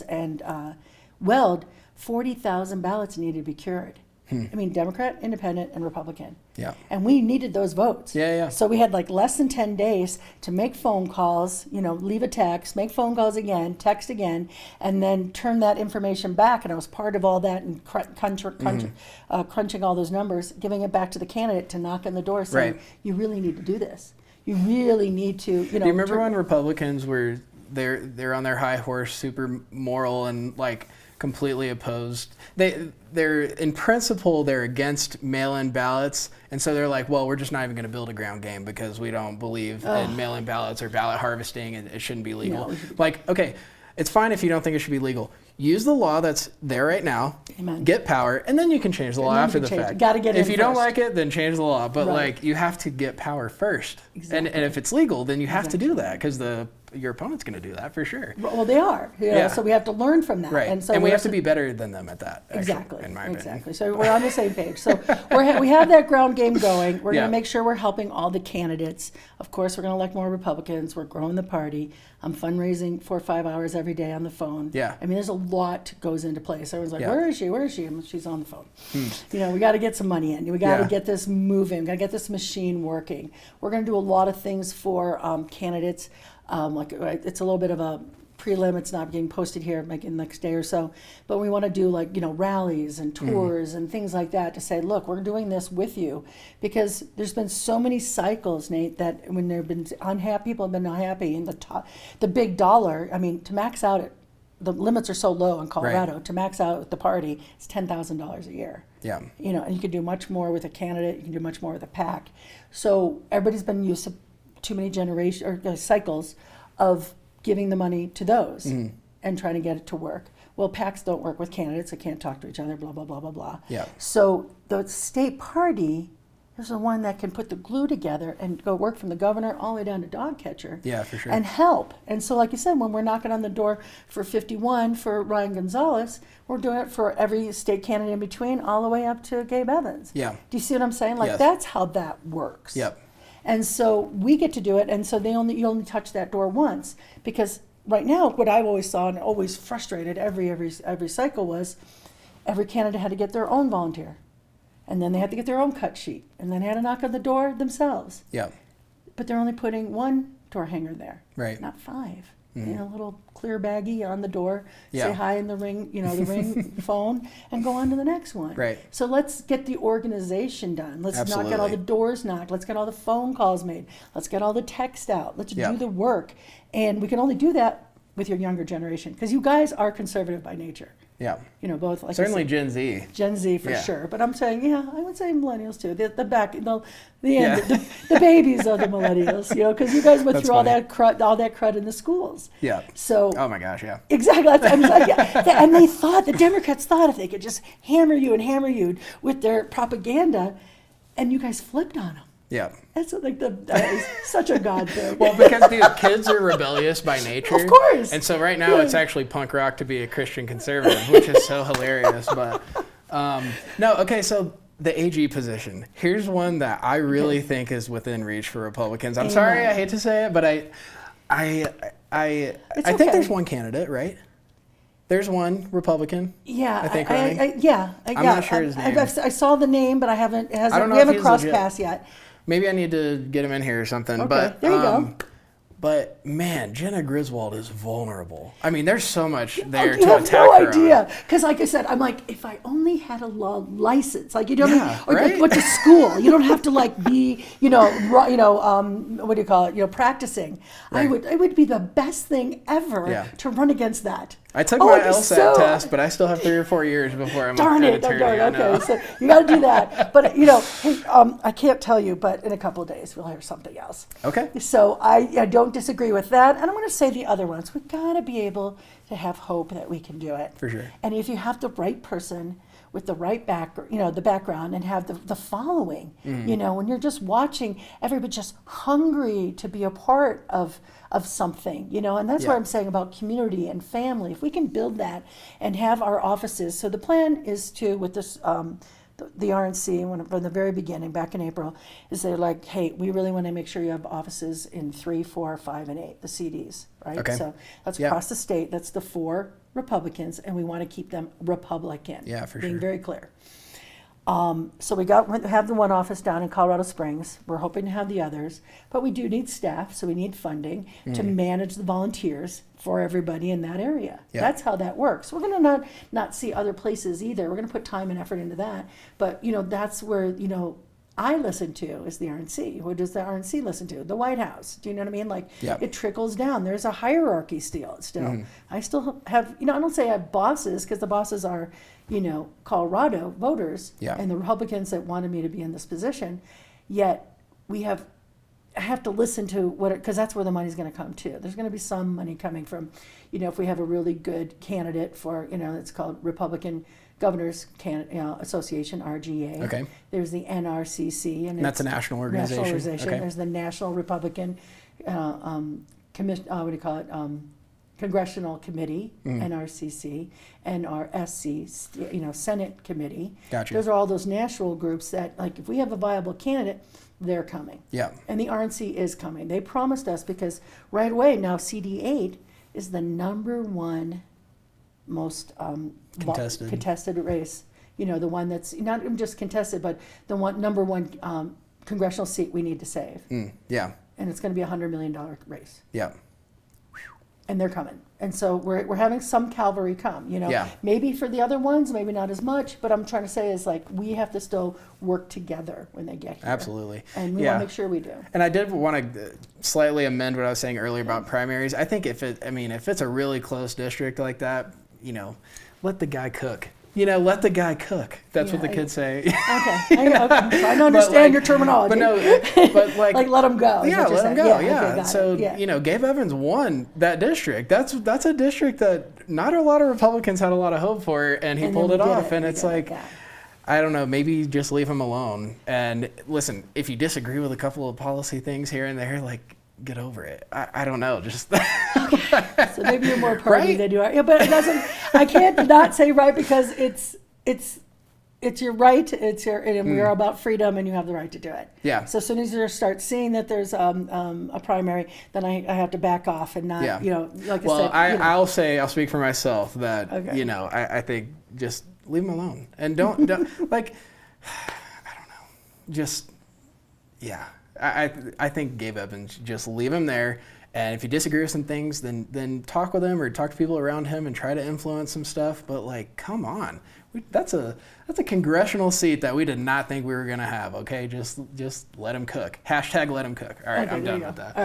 Speaker 2: and Weld, 40,000 ballots needed to be cured. I mean, Democrat, Independent, and Republican.
Speaker 1: Yeah.
Speaker 2: And we needed those votes.
Speaker 1: Yeah.
Speaker 2: So we had like less than 10 days to make phone calls, leave a text, make phone calls again, text again, and then turn that information back. And I was part of all that and crunching all those numbers, giving it back to the candidate to knock on the door saying, you really need to do this. You really need to,
Speaker 1: Do you remember when Republicans were, they're on their high horse, super moral and like completely opposed. They're in principle they're against mail-in ballots, and so they're like, well, we're just not even going to build a ground game because we don't believe in mail-in ballots or ballot harvesting, and it shouldn't be legal. Like, okay, it's fine if you don't think it should be legal. Use the law that's there right now.
Speaker 2: Amen.
Speaker 1: Get power, and then you can change the law after the fact.
Speaker 2: Got to get it.
Speaker 1: If you don't like it, then change the law. But like, you have to get power first.
Speaker 2: Exactly.
Speaker 1: And if it's legal, then you have to do that because your opponent's going to do that for sure.
Speaker 2: Well, they are. So we have to learn from that.
Speaker 1: Right. And we have to be better than them at that. Actually,
Speaker 2: exactly.
Speaker 1: In my opinion.
Speaker 2: Exactly. So we're on the same page. So we have that ground game going. We're going to make sure we're helping all the candidates. Of course, we're going to elect more Republicans. We're growing the party. I'm fundraising 4 or 5 hours every day on the phone.
Speaker 1: Yeah.
Speaker 2: I mean, there's a lot goes into place. Everyone's like, where is she? Where is she? And she's on the phone. We got to get some money in. We got to get this moving. We got to get this machine working. We're going to do a lot of things for candidates. It's a little bit of a prelim. It's not getting posted here like in the next day or so, but we want to do rallies and tours and things like that to say, look, we're doing this with you, because there's been so many cycles, Nate, that when there have been unhappy, people have been unhappy, and the big dollar, I mean, to max out it, the limits are so low in Colorado, to max out with the party, it's $10,000 a year.
Speaker 1: Yeah.
Speaker 2: And you can do much more with a candidate, you can do much more with a PAC. So everybody's been used to too many cycles of giving the money to those and trying to get it to work. Well, PACs don't work with candidates. They can't talk to each other, blah, blah, blah, blah, blah.
Speaker 1: Yeah.
Speaker 2: So the state party is the one that can put the glue together and go work from the governor all the way down to dog catcher.
Speaker 1: Yeah, for sure.
Speaker 2: And help. And so like you said, when we're knocking on the door for 51 for Ryan Gonzalez, we're doing it for every state candidate in between all the way up to Gabe Evans.
Speaker 1: Yeah.
Speaker 2: Do you see what I'm saying? Like, that's how that works.
Speaker 1: Yep.
Speaker 2: And so we get to do it, and so you only touch that door once, because right now what I've always saw and always frustrated every cycle was every candidate had to get their own volunteer, and then they had to get their own cut sheet, and then they had to knock on the door themselves.
Speaker 1: Yeah.
Speaker 2: But they're only putting one door hanger there,
Speaker 1: right?
Speaker 2: Not 5. A little clear baggie on the door, say hi in the ring, the ring phone, and go on to the next one.
Speaker 1: Right.
Speaker 2: So let's get the organization done. Let's not get all the doors knocked. Let's get all the phone calls made. Let's get all the text out. Let's do the work. And we can only do that with your younger generation, because you guys are conservative by nature.
Speaker 1: Yeah.
Speaker 2: Both. Like
Speaker 1: certainly Gen Z.
Speaker 2: Gen Z for sure. But I'm saying, I would say millennials too. The babies of the millennials, because you guys went through all that crud in the schools.
Speaker 1: Yeah.
Speaker 2: So.
Speaker 1: Oh my gosh, yeah.
Speaker 2: Exactly. I'm like, and the Democrats thought if they could just hammer you with their propaganda, and you guys flipped on them.
Speaker 1: Yeah.
Speaker 2: That's that is such a God thing.
Speaker 1: Well, because kids are rebellious by nature.
Speaker 2: Of course.
Speaker 1: And so right now it's actually punk rock to be a Christian conservative, which is so hilarious. But so the AG position. Here's one that I really think is within reach for Republicans. I'm sorry, I hate to say it, but I think there's one candidate, right? There's one Republican.
Speaker 2: Yeah,
Speaker 1: I think
Speaker 2: I'm
Speaker 1: not sure his name.
Speaker 2: I saw the name, but we haven't crossed paths yet.
Speaker 1: Maybe I need to get him in here or something.
Speaker 2: Okay,
Speaker 1: but
Speaker 2: there you go.
Speaker 1: But man, Jenna Griswold is vulnerable. I mean, there's so much there to
Speaker 2: you have
Speaker 1: attack
Speaker 2: no
Speaker 1: her
Speaker 2: idea. Because like I said, I'm like, if I only had a law license, like you don't
Speaker 1: right?
Speaker 2: went to school, you don't have to be, what do you call it, practicing. Right. It would be the best thing ever to run against that.
Speaker 1: I took my LSAT test, but I still have 3 or 4 years before I'm an attorney.
Speaker 2: Okay, so you got to do that. But hey, I can't tell you, but in a couple of days we'll hear something else.
Speaker 1: Okay.
Speaker 2: So I don't disagree with that, and I'm going to say the other ones. We've got to be able to have hope that we can do it.
Speaker 1: For sure.
Speaker 2: And if you have the right person with the right the background, and have the following, when you're just watching everybody just hungry to be a part of something, and that's what I'm saying about community and family. If we can build that and have our offices, so the plan is to, with this, the RNC, from the very beginning, back in April, is they're like, hey, we really want to make sure you have offices in 3, 4, 5, and 8, the CDs, right?
Speaker 1: Okay.
Speaker 2: So that's across the state. That's the 4 Republicans, and we want to keep them Republican.
Speaker 1: Yeah, for
Speaker 2: being
Speaker 1: sure.
Speaker 2: very clear. So we have the one office down in Colorado Springs. We're hoping to have the others, but we do need staff, so we need funding to manage the volunteers for everybody in that area. Yeah. That's how that works. We're going to not see other places either. We're going to put time and effort into that, but that's where I listen to is the RNC. What does the RNC listen to? The White House. Do you know what I mean? Like it trickles down. There's a hierarchy still. I still have, I don't say I have bosses because the bosses are, Colorado voters and the Republicans that wanted me to be in this position. Yet I have to listen to because that's where the money's going to come too. There's going to be some money coming from, if we have a really good candidate for, it's called Republican Governors Association, RGA. Okay. There's the NRCC, and
Speaker 1: that's a national organization. Okay.
Speaker 2: There's the National Republican Congressional Committee, NRCC, NRSC, Senate Committee.
Speaker 1: Gotcha.
Speaker 2: Those are all those national groups that, like, if we have a viable candidate, they're coming.
Speaker 1: Yeah.
Speaker 2: And the RNC is coming. They promised us because right away now CD8 is the number one most contested race. The one that's not just contested, but the number one congressional seat we need to save.
Speaker 1: Yeah.
Speaker 2: And it's going to be $100 million race.
Speaker 1: Yeah.
Speaker 2: And they're coming. And so we're having some cavalry come, Maybe for the other ones, maybe not as much, but I'm trying to say is like we have to still work together when they get here.
Speaker 1: Absolutely.
Speaker 2: And we want to make sure we do.
Speaker 1: And I did want to slightly amend what I was saying earlier about primaries. I think if it's a really close district like that, let the guy cook. Let the guy cook. That's what the kids say. Okay.
Speaker 2: I'm trying to understand your terminology.
Speaker 1: But like
Speaker 2: let him go.
Speaker 1: Yeah, let him go. Yeah.
Speaker 2: Okay,
Speaker 1: so, Gabe Evans won that district. That's a district that not a lot of Republicans had a lot of hope for, and he pulled it off. And it's like, I don't know, maybe just leave him alone. And listen, if you disagree with a couple of policy things here and there, like, get over it. I don't know. Just
Speaker 2: so maybe you're more party than you are. Yeah, but it doesn't. I can't not say right because it's your right. And we're about freedom, and you have the right to do it.
Speaker 1: Yeah.
Speaker 2: So as soon as you start seeing that there's a primary, then I have to back off and not. Like I said.
Speaker 1: I'll speak for myself that I think just leave him alone and don't like. I don't know. Just I think Gabe Evans, just leave him there, and if you disagree with some things, then talk with him or talk to people around him and try to influence some stuff. But like, come on, that's a congressional seat that we did not think we were gonna have. Okay, just let him cook. Hashtag let him cook. All right, I'm done with that.
Speaker 2: All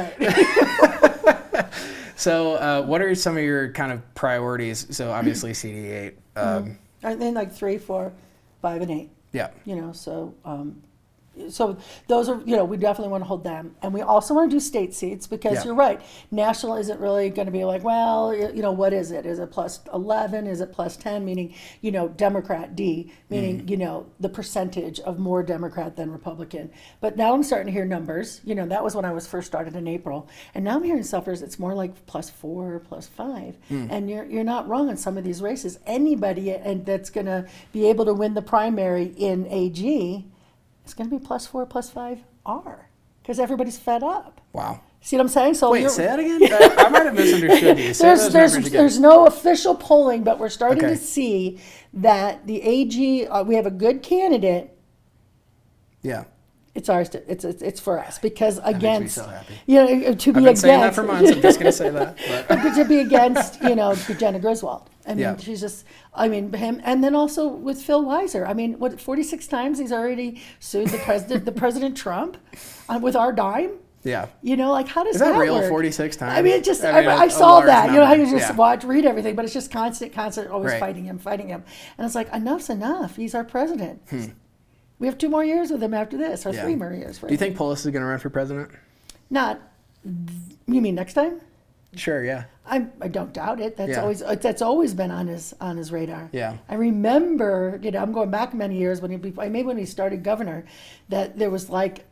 Speaker 2: right.
Speaker 1: So, what are some of your kind of priorities? So obviously CD8.
Speaker 2: I think like 3, 4, 5, and 8.
Speaker 1: Yeah.
Speaker 2: So those are, we definitely want to hold them. And we also want to do state seats because you're right. National isn't really going to be like, well, what is it? Is it plus 11? Is it plus 10? Meaning, Democrat D, meaning, the percentage of more Democrat than Republican. But now I'm starting to hear numbers. That was when I was first started in April. And now I'm hearing suffers. It's more like plus 4, plus 5. And you're not wrong on some of these races. Anybody that's going to be able to win the primary in AG, it's going to be plus 4, plus 5 R because everybody's fed up.
Speaker 1: Wow.
Speaker 2: See what I'm saying? So
Speaker 1: wait, say that again? I might have misunderstood you.
Speaker 2: There's no official polling, but we're starting to see that the AG, we have a good candidate.
Speaker 1: Yeah.
Speaker 2: It's ours. It's for us because against.
Speaker 1: That makes me so happy.
Speaker 2: To be
Speaker 1: I've been
Speaker 2: against.
Speaker 1: saying that for months. I'm just going to say that.
Speaker 2: But to be against, Jenna Griswold. I mean, she's just. I mean, him, and then also with Phil Weiser. I mean, 46 times he's already sued the President Trump with our dime.
Speaker 1: Yeah.
Speaker 2: Like how does
Speaker 1: that
Speaker 2: that
Speaker 1: real?
Speaker 2: work?
Speaker 1: 46 times.
Speaker 2: I mean, it just. I saw that. How you just read everything, but it's just constant, always fighting him, and it's like enough's enough. He's our president. We have 2 more years with him after this, or 3 more years.
Speaker 1: Do you think Polis is going to run for president?
Speaker 2: Not. You mean next time?
Speaker 1: Sure. Yeah.
Speaker 2: I don't doubt it. That's always been on his radar.
Speaker 1: Yeah.
Speaker 2: I remember, I'm going back many years when he started governor, that there was like,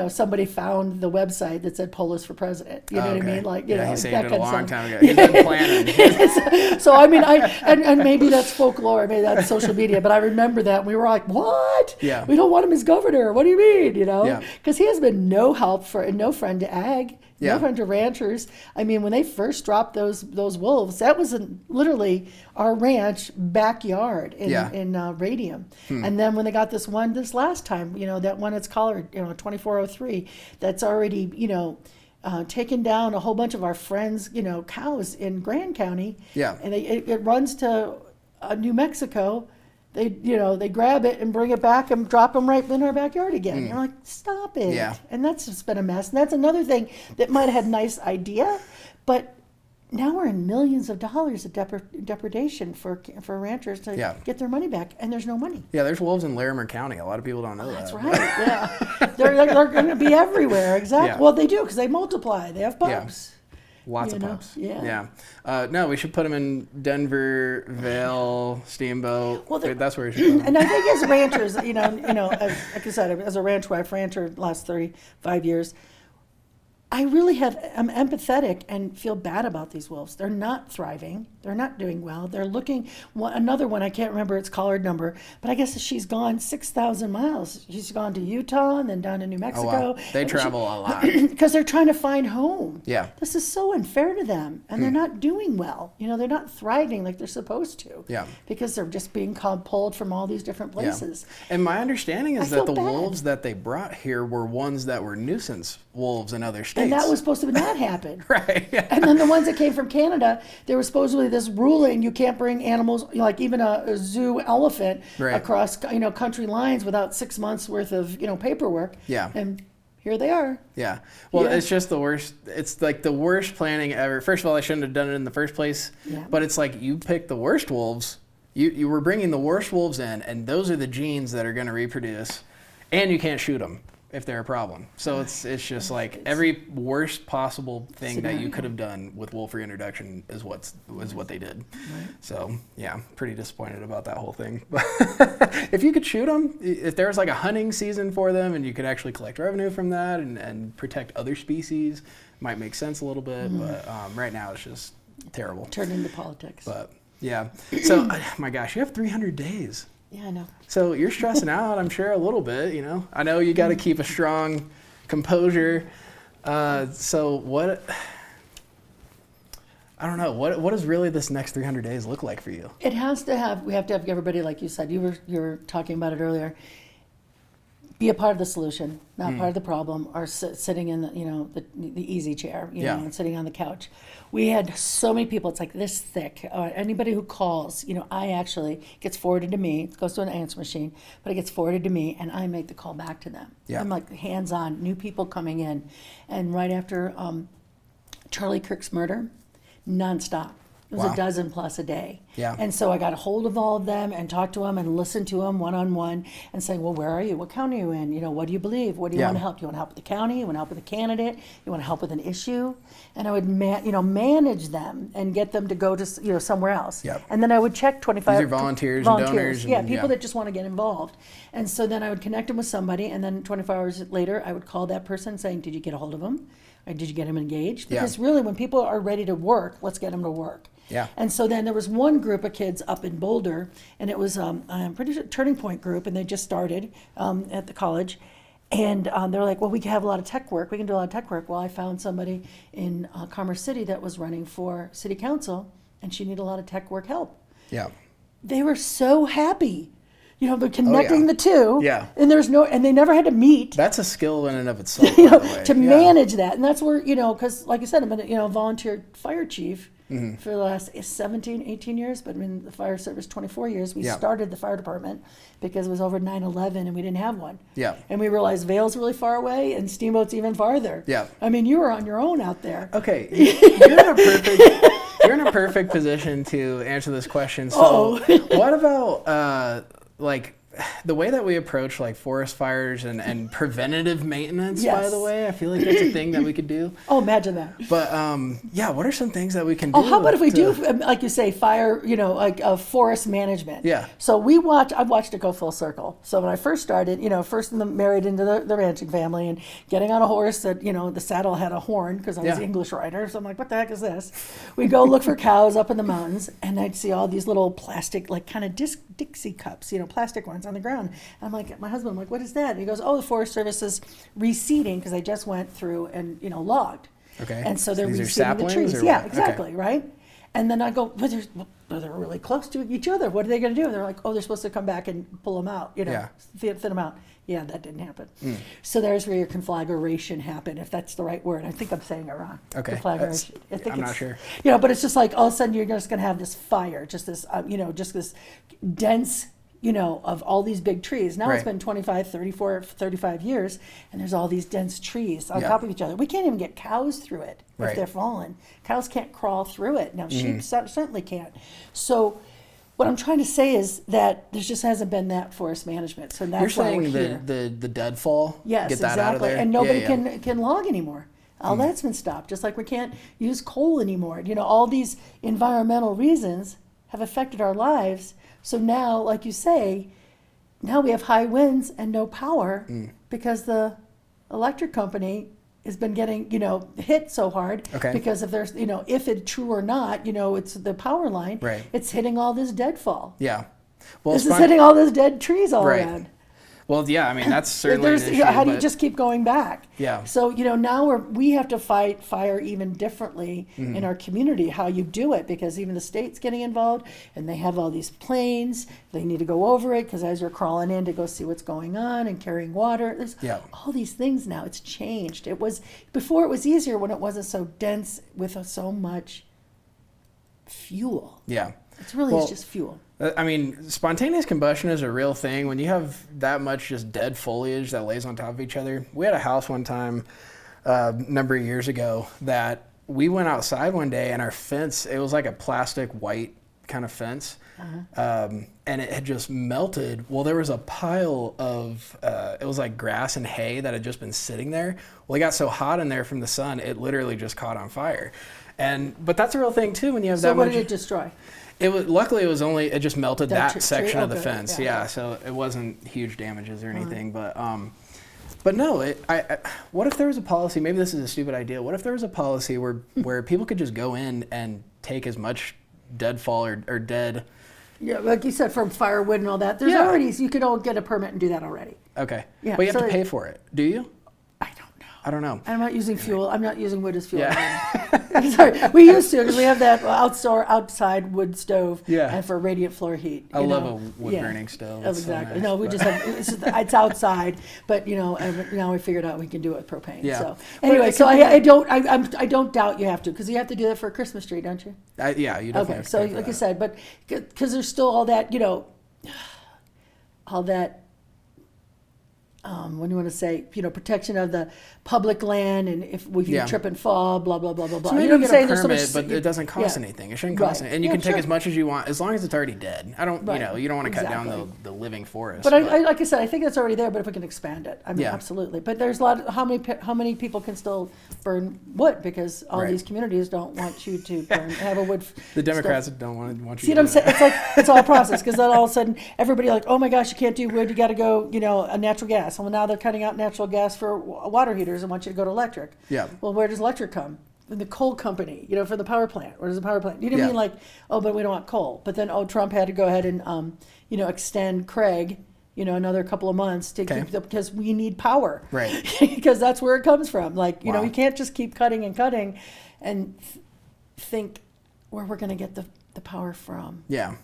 Speaker 2: somebody found the website that said Polis for president. You know what I mean? Like,
Speaker 1: he saved it a long time ago. He's been planning.
Speaker 2: So I mean, and maybe that's folklore, maybe that's social media, but I remember that and we were like, what?
Speaker 1: Yeah.
Speaker 2: We don't want him as governor. What do you mean? Yeah. Because he has been no help and no friend to ag.
Speaker 1: Yeah.
Speaker 2: 100 ranchers. I mean, when they first dropped those wolves, that was literally our ranch backyard in Radium. And then when they got this last time, that one it's collared, 2403, that's already, taken down a whole bunch of our friends, cows in Grand County.
Speaker 1: Yeah.
Speaker 2: And it runs to New Mexico. They grab it and bring it back and drop them right in our backyard again. You're like, stop it.
Speaker 1: Yeah.
Speaker 2: And that's just been a mess. And that's another thing that might have had a nice idea, but now we're in millions of dollars of depredation for ranchers to get their money back, and there's no money.
Speaker 1: Yeah, there's wolves in Larimer County. A lot of people don't know that.
Speaker 2: That's right. Yeah, they're going to be everywhere. Exactly. Yeah. Well, they do because they multiply. They have pups.
Speaker 1: Yeah. Lots of pups.
Speaker 2: Yeah.
Speaker 1: No, we should put them in Denver, Vail, Steamboat. Well, that's where we should put them.
Speaker 2: And I think as ranchers, like I said, as a rancher the last 35 years, I really I'm empathetic and feel bad about these wolves. They're not thriving. They're not doing well. They're looking, another one, I can't remember its collared number, but I guess she's gone 6,000 miles. She's gone to Utah and then down to New Mexico.
Speaker 1: Oh, wow. They travel a lot.
Speaker 2: Because they're trying to find home.
Speaker 1: Yeah.
Speaker 2: This is so unfair to them. And they're not doing well. They're not thriving like they're supposed to.
Speaker 1: Yeah.
Speaker 2: Because they're just being pulled from all these different places.
Speaker 1: Yeah. And my understanding is that the wolves that they brought here were ones that were nuisance wolves in other states.
Speaker 2: And that was supposed to not happen.
Speaker 1: Right. Yeah.
Speaker 2: And then the ones that came from Canada, there was supposedly this ruling you can't bring animals, like even a zoo elephant, across country lines without 6 months worth of paperwork.
Speaker 1: Yeah.
Speaker 2: And here they are.
Speaker 1: Yeah. Well, it's just the worst. It's like the worst planning ever. First of all, I shouldn't have done it in the first place. Yeah. But it's like you picked the worst wolves. You were bringing the worst wolves in, and those are the genes that are going to reproduce, and you can't shoot them if they're a problem. So it's just like every worst possible thing that you could have done with wolf reintroduction is what they did. Right. So yeah, pretty disappointed about that whole thing. If you could shoot them, if there was like a hunting season for them and you could actually collect revenue from that and protect other species, might make sense a little bit. But right now it's just terrible.
Speaker 2: Turned into politics.
Speaker 1: But yeah. So my gosh, you have 300 days.
Speaker 2: Yeah, I know.
Speaker 1: So you're stressing out, I'm sure, a little bit, I know you got to keep a strong composure. So what, I don't know, what does really this next 300 days look like for you?
Speaker 2: We have to have everybody, like you said, you were talking about it earlier, be a part of the solution, not part of the problem, or sitting in the easy chair, and sitting on the couch. We had so many people, it's like this thick. Anybody who calls, I actually, gets forwarded to me, it goes to an answer machine, but it gets forwarded to me and I make the call back to them. Yeah. I'm like hands-on, new people coming in. And right after Charlie Kirk's murder, nonstop. It was a dozen plus a day.
Speaker 1: Yeah.
Speaker 2: And so I got a hold of all of them and talked to them and listened to them one-on-one and saying, well, where are you? What county are you in? What do you believe? What do you want to help? You want to help with the county? You want to help with the candidate? You want to help with an issue? And I would manage them and get them to go to somewhere else.
Speaker 1: Yep.
Speaker 2: And then I would check 25
Speaker 1: These are volunteers and donors.
Speaker 2: Yeah, people that just want to get involved. And so then I would connect them with somebody, and then 24 hours later I would call that person saying, did you get a hold of them? Or did you get them engaged? Because really when people are ready to work, let's get them to work.
Speaker 1: Yeah.
Speaker 2: And so then there was one group of kids up in Boulder, and it was I'm pretty sure Turning Point group, and they just started at the college. And they're like, well, we can have a lot of tech work. We can do a lot of tech work. Well, I found somebody in Commerce City that was running for city council, and she needed a lot of tech work help.
Speaker 1: Yeah.
Speaker 2: They were so happy. But connecting the two, and they never had to meet.
Speaker 1: That's a skill in and of itself, by the way.
Speaker 2: To manage that, and that's where because like I said, I've been a volunteer fire chief for the last 17, 18 years, but I'm in the fire service 24 years. We started the fire department because it was over 9/11 and we didn't have one.
Speaker 1: Yeah.
Speaker 2: And we realized Vail's really far away and Steamboat's even farther.
Speaker 1: Yeah.
Speaker 2: I mean, you were on your own out there.
Speaker 1: Okay, you're in a perfect position to answer this question. So, what about the way that we approach forest fires and preventative maintenance, by the way, I feel like that's a thing that we could do.
Speaker 2: Oh, imagine that.
Speaker 1: But what are some things that we can do?
Speaker 2: Oh, how about if we do, like you say, fire, forest management? Yeah. So I've watched it go full circle. So when I first started, first married into the ranching family and getting on a horse that, the saddle had a horn because I was an English writer. So I'm like, what the heck is this? We'd go look for cows up in the mountains, and I'd see all these little plastic, kind of Dixie cups, plastic ones on the ground. I'm like, my husband, I'm like, what is that? And he goes, oh, the Forest Service is reseeding because I just went through and, logged.
Speaker 1: Okay.
Speaker 2: And so they're
Speaker 1: these are
Speaker 2: reseeding the trees.
Speaker 1: or
Speaker 2: Yeah,
Speaker 1: what?
Speaker 2: exactly,
Speaker 1: Okay.
Speaker 2: right? And then I go, but they're really close to each other. What are they going to do? And they're like, oh, they're supposed to come back and pull them out, thin them out. Yeah, that didn't happen. So there's where your conflagration happened, if that's the right word. I think I'm saying it wrong.
Speaker 1: Okay.
Speaker 2: Conflagration.
Speaker 1: I'm not sure.
Speaker 2: But it's just like all of a sudden you're just going to have this fire, just this, just this dense, of all these big trees. Now it's been 25, 34, 35 years, and there's all these dense trees on top of each other. We can't even get cows through it if they're fallen. Cows can't crawl through it. Now, sheep certainly can't. So what I'm trying to say is that there just hasn't been that forest management. So that's why we're here.
Speaker 1: You're saying the deadfall?
Speaker 2: Yes,
Speaker 1: get that
Speaker 2: exactly.
Speaker 1: out of there?
Speaker 2: And nobody can log anymore. All that's been stopped. Just like we can't use coal anymore. All these environmental reasons have affected our lives. So now, like you say, now we have high winds and no power because the electric company has been getting, hit so hard because if there's, if it's true or not, it's the power line.
Speaker 1: Right.
Speaker 2: It's hitting all this deadfall.
Speaker 1: Yeah. Well,
Speaker 2: this is hitting all those dead trees all around.
Speaker 1: Well, yeah, I mean, that's certainly an issue.
Speaker 2: How do you just keep going back?
Speaker 1: Yeah.
Speaker 2: So, now we have to fight fire even differently in our community, how you do it, because even the state's getting involved, and they have all these planes. They need to go over it, because as you're crawling in to go see what's going on and carrying water, there's all these things now. It's changed. Before it was easier when it wasn't so dense with so much fuel.
Speaker 1: Yeah.
Speaker 2: It's really just fuel.
Speaker 1: I mean, spontaneous combustion is a real thing. When you have that much just dead foliage that lays on top of each other. We had a house one time a number of years ago that we went outside one day and our fence, it was like a plastic white kind of fence. And it had just melted. Well, there was a pile of, it was like grass and hay that had just been sitting there. Well, it got so hot in there from the sun, it literally just caught on fire. But that's a real thing too when you have that much.
Speaker 2: So what did it destroy?
Speaker 1: Luckily it just melted that section of the
Speaker 2: okay.
Speaker 1: fence. Yeah, so it wasn't huge damages or anything. But no, what if there was a policy? Maybe this is a stupid idea. What if there was a policy where people could just go in and take as much deadfall or dead?
Speaker 2: Yeah, like you said, from firewood and all that. There's already you could all get a permit and do that already.
Speaker 1: Okay.
Speaker 2: Yeah,
Speaker 1: but you have to pay for it. Do you? I don't know.
Speaker 2: I'm not using fuel. I'm not using wood as fuel.
Speaker 1: Yeah.
Speaker 2: I'm sorry. We used to because we have that outside wood stove.
Speaker 1: Yeah.
Speaker 2: And for radiant floor heat.
Speaker 1: I love a wood burning stove.
Speaker 2: Oh, exactly. So nice, we just have it's outside, but and now we figured out we can do it with propane.
Speaker 1: Yeah.
Speaker 2: So anyway, so I don't doubt you have to, because you have to do that for a Christmas tree, don't you?
Speaker 1: Yeah, you definitely.
Speaker 2: Okay. So like I said, but because there's still all that what do you want to say? Protection of the public land, and if we can trip and fall, blah blah blah blah blah.
Speaker 1: So maybe get a permit, but it doesn't cost anything. It shouldn't cost anything, and you can take as much as you want, as long as it's already dead. I don't, you don't want to cut down the living forest.
Speaker 2: But I, like I said, I think that's already there. But if we can expand it, I mean, absolutely. But there's a lot. How many people can still burn wood, because all these communities don't want you to have a wood.
Speaker 1: The Democrats don't want you.
Speaker 2: See what I'm saying? It's like it's all a process, because then all of a sudden everybody like, oh my gosh, you can't do wood. You got to go, a natural gas. Well, now they're cutting out natural gas for water heaters and want you to go to electric.
Speaker 1: Yeah.
Speaker 2: Well, where does electric come? From the coal company, for the power plant. Where does the power plant? You didn't mean like, oh, but we don't want coal. But then, Trump had to go ahead and, extend Craig, another couple of months to keep because we need power.
Speaker 1: Right.
Speaker 2: Because that's where it comes from. Like, you can't just keep cutting and think where we're going to get the power from.
Speaker 1: Yeah.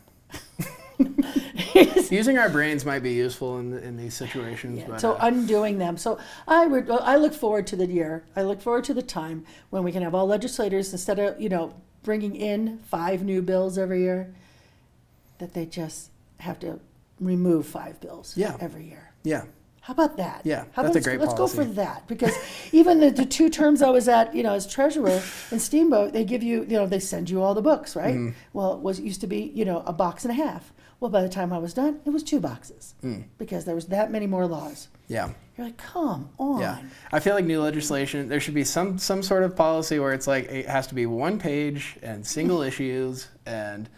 Speaker 1: Using our brains might be useful in these situations.
Speaker 2: Yeah,
Speaker 1: but,
Speaker 2: so undoing them. So I look forward to the year. I look forward to the time when we can have all legislators, instead of bringing in 5 new bills every year, that they just have to remove 5 bills every year.
Speaker 1: Yeah.
Speaker 2: How about that?
Speaker 1: Yeah, that's a great policy.
Speaker 2: Let's go for that, because even the 2 terms I was at, as treasurer in Steamboat, they give you, they send you all the books, right? Mm-hmm. Well, it used to be, a box and a half. Well, by the time I was done, it was 2 boxes, because there was that many more laws.
Speaker 1: Yeah.
Speaker 2: You're like, come on.
Speaker 1: Yeah. I feel like new legislation, there should be some sort of policy where it's like it has to be 1 page and single issues, and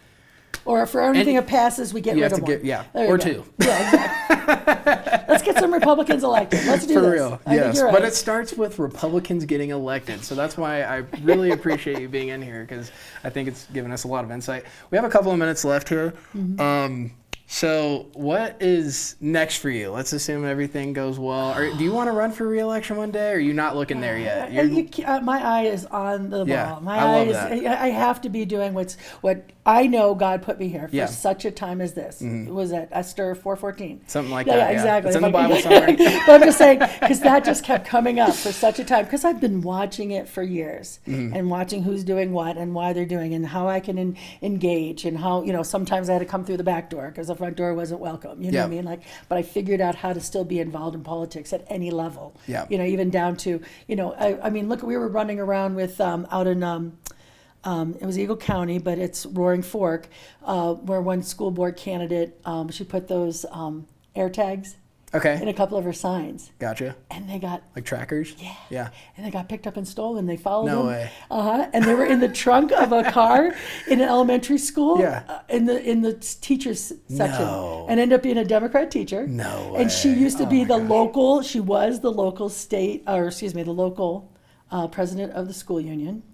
Speaker 2: or for anything that passes, we get rid of 1.
Speaker 1: Or 2.
Speaker 2: Yeah, exactly. Let's get some Republicans elected. Let's do
Speaker 1: this.
Speaker 2: For
Speaker 1: real, yes. Right. But it starts with Republicans getting elected. So that's why I really appreciate you being in here, because I think it's given us a lot of insight. We have a couple of minutes left here. Mm-hmm. So what is next for you? Let's assume everything goes well. Or do you want to run for re-election one day, or are you not looking there yet?
Speaker 2: My eye is on the ball.
Speaker 1: Yeah,
Speaker 2: My
Speaker 1: I
Speaker 2: eye
Speaker 1: love
Speaker 2: is,
Speaker 1: that.
Speaker 2: I have to be doing what I know God put me here for
Speaker 1: Yeah.
Speaker 2: such a time as this. Was that Esther 4:14?
Speaker 1: Something like that.
Speaker 2: Yeah, exactly.
Speaker 1: It's in the Bible somewhere.
Speaker 2: But I'm just saying, because that just kept coming up for such a time. Because I've been watching it for years and watching who's doing what and why they're doing and how I can engage and how, sometimes I had to come through the back door because the front door wasn't welcome. You know what I mean? But I figured out how to still be involved in politics at any level.
Speaker 1: Yeah.
Speaker 2: Even down to, I mean, look, we were running around with out in it was Eagle County, but it's Roaring Fork, where one school board candidate, she put those air tags in a couple of her signs.
Speaker 1: Gotcha.
Speaker 2: And they got...
Speaker 1: Like trackers?
Speaker 2: Yeah. And they got picked up and stolen. They followed them.
Speaker 1: No way.
Speaker 2: And they were in the trunk of a car in an elementary school.
Speaker 1: Yeah.
Speaker 2: In the teachers section.
Speaker 1: No.
Speaker 2: And ended up being a Democrat teacher.
Speaker 1: No way.
Speaker 2: And she used to be the local... She was the local the local president of the school union.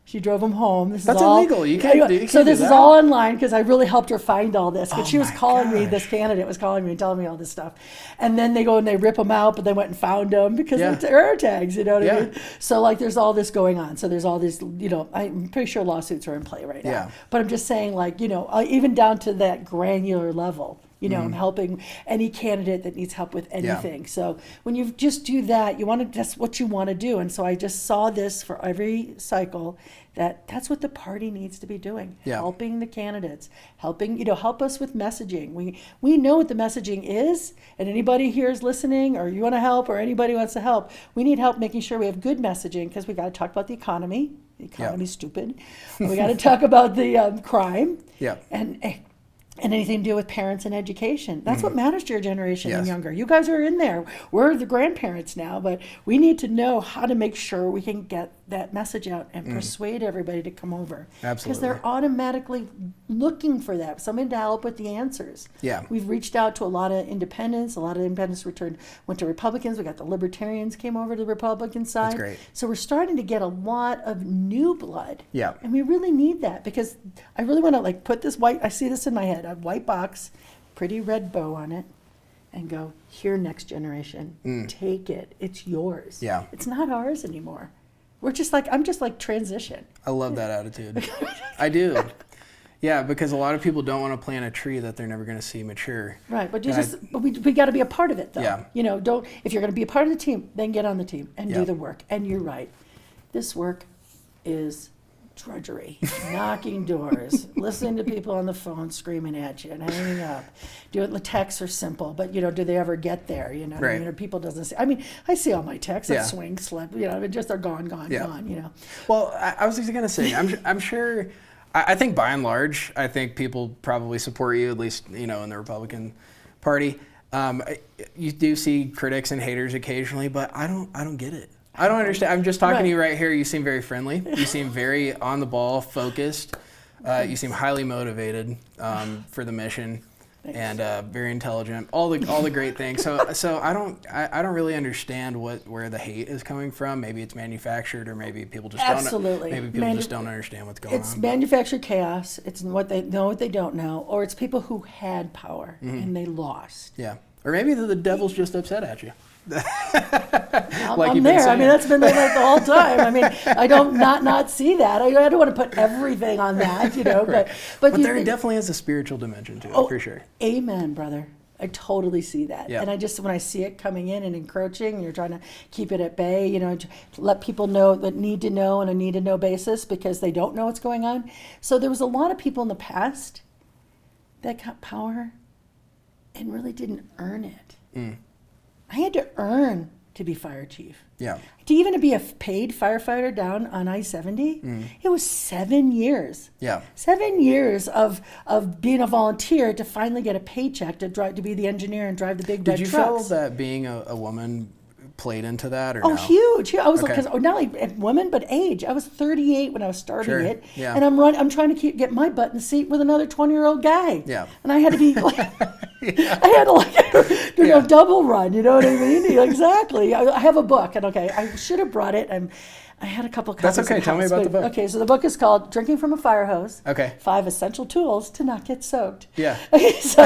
Speaker 2: She drove him home.
Speaker 1: That's illegal. You can't do
Speaker 2: So this
Speaker 1: that.
Speaker 2: is all online because I really helped her find all this. But she was calling me,
Speaker 1: gosh.
Speaker 2: this candidate was calling me and telling me all this stuff. And then they go and they rip them out, but they went and found them because they're air tags, you know what I mean? So like there's all this going on. So there's all this, I'm pretty sure lawsuits are in play right now.
Speaker 1: Yeah.
Speaker 2: But I'm just saying even down to that granular level. I'm helping any candidate that needs help with anything. So when you just do that, that's what you want to do. And so I just saw this for every cycle that's what the party needs to be doing. Helping the candidates, help us with messaging. We know what the messaging is, and anybody here is listening, or you want to help, or anybody wants to help, we need help making sure we have good messaging because we got to talk about the economy. The economy's stupid. We got to talk about the crime. And anything to do with parents and education. That's what matters to your generation and younger. You guys are in there. We're the grandparents now, but we need to know how to make sure we can get that message out and persuade everybody to come over.
Speaker 1: Absolutely.
Speaker 2: Because they're automatically looking for that, somebody to help with the answers.
Speaker 1: Yeah.
Speaker 2: We've reached out to a lot of independents. A lot of independents went to Republicans. We got the libertarians came over to the Republican side.
Speaker 1: That's great.
Speaker 2: So we're starting to get a lot of new blood.
Speaker 1: Yeah.
Speaker 2: And we really need that because I really want to put this I see this in my head, a white box, pretty red bow on it, and go, here, next generation, take it. It's yours.
Speaker 1: Yeah.
Speaker 2: It's not ours anymore. I'm just like transition.
Speaker 1: I love that attitude. I do. Yeah, because a lot of people don't want to plant a tree that they're never going to see mature.
Speaker 2: Right, but we got to be a part of it, though.
Speaker 1: Yeah.
Speaker 2: If you're going to be a part of the team, then get on the team and do
Speaker 1: Yeah.
Speaker 2: the work. And you're right. This work is drudgery, knocking doors, listening to people on the phone screaming at you and hanging up. The texts are simple, but do they ever get there? What I mean, or people doesn't see. I mean, I see all my texts that swing, slip. Just they're gone.
Speaker 1: Well, I was just gonna say, I'm sure. I think by and large, I think people probably support you, at least in the Republican Party. You do see critics and haters occasionally, but I don't get it. I don't understand. I'm just talking to you right here. You seem very friendly. You seem very on the ball, focused. You seem highly motivated for the mission. Thanks. And very intelligent. All the great things. So I don't really understand where the hate is coming from. Maybe it's manufactured, or maybe people just just don't understand what's going on.
Speaker 2: It's manufactured chaos. It's what they know, what they don't know, or it's people who had power and they lost.
Speaker 1: Yeah, or maybe the devil's just upset at you.
Speaker 2: I'm there. I mean, that's been like the whole time. I mean, I don't not see that. I don't want to put everything on that,
Speaker 1: Right.
Speaker 2: But
Speaker 1: there definitely is a spiritual dimension to it, for sure.
Speaker 2: Amen, brother. I totally see that.
Speaker 1: Yeah.
Speaker 2: And when I see it coming in and encroaching, and you're trying to keep it at bay, let people know that need to know on a need to know basis because they don't know what's going on. So there was a lot of people in the past that got power and really didn't earn it. I had to earn to be fire chief.
Speaker 1: Yeah.
Speaker 2: To be a paid firefighter down on I-70, it was 7 years.
Speaker 1: Yeah.
Speaker 2: 7 years of being a volunteer to finally get a paycheck to be the engineer and drive the big red trucks.
Speaker 1: Did you feel that being a woman played into that, or no?
Speaker 2: Huge. I was because not only women but age. I was 38 when I was starting it, and I'm trying to get my butt in the seat with another 20-year-old guy.
Speaker 1: Yeah.
Speaker 2: And I had to be I had to do a double run. You know what I mean? Exactly. I have a book, and I should have brought it. I had a couple copies.
Speaker 1: That's okay. Tell me about the book.
Speaker 2: Okay, so the book is called Drinking from a Fire Hose.
Speaker 1: Okay.
Speaker 2: 5 Essential Tools to Not Get Soaked.
Speaker 1: Yeah.
Speaker 2: Okay, so,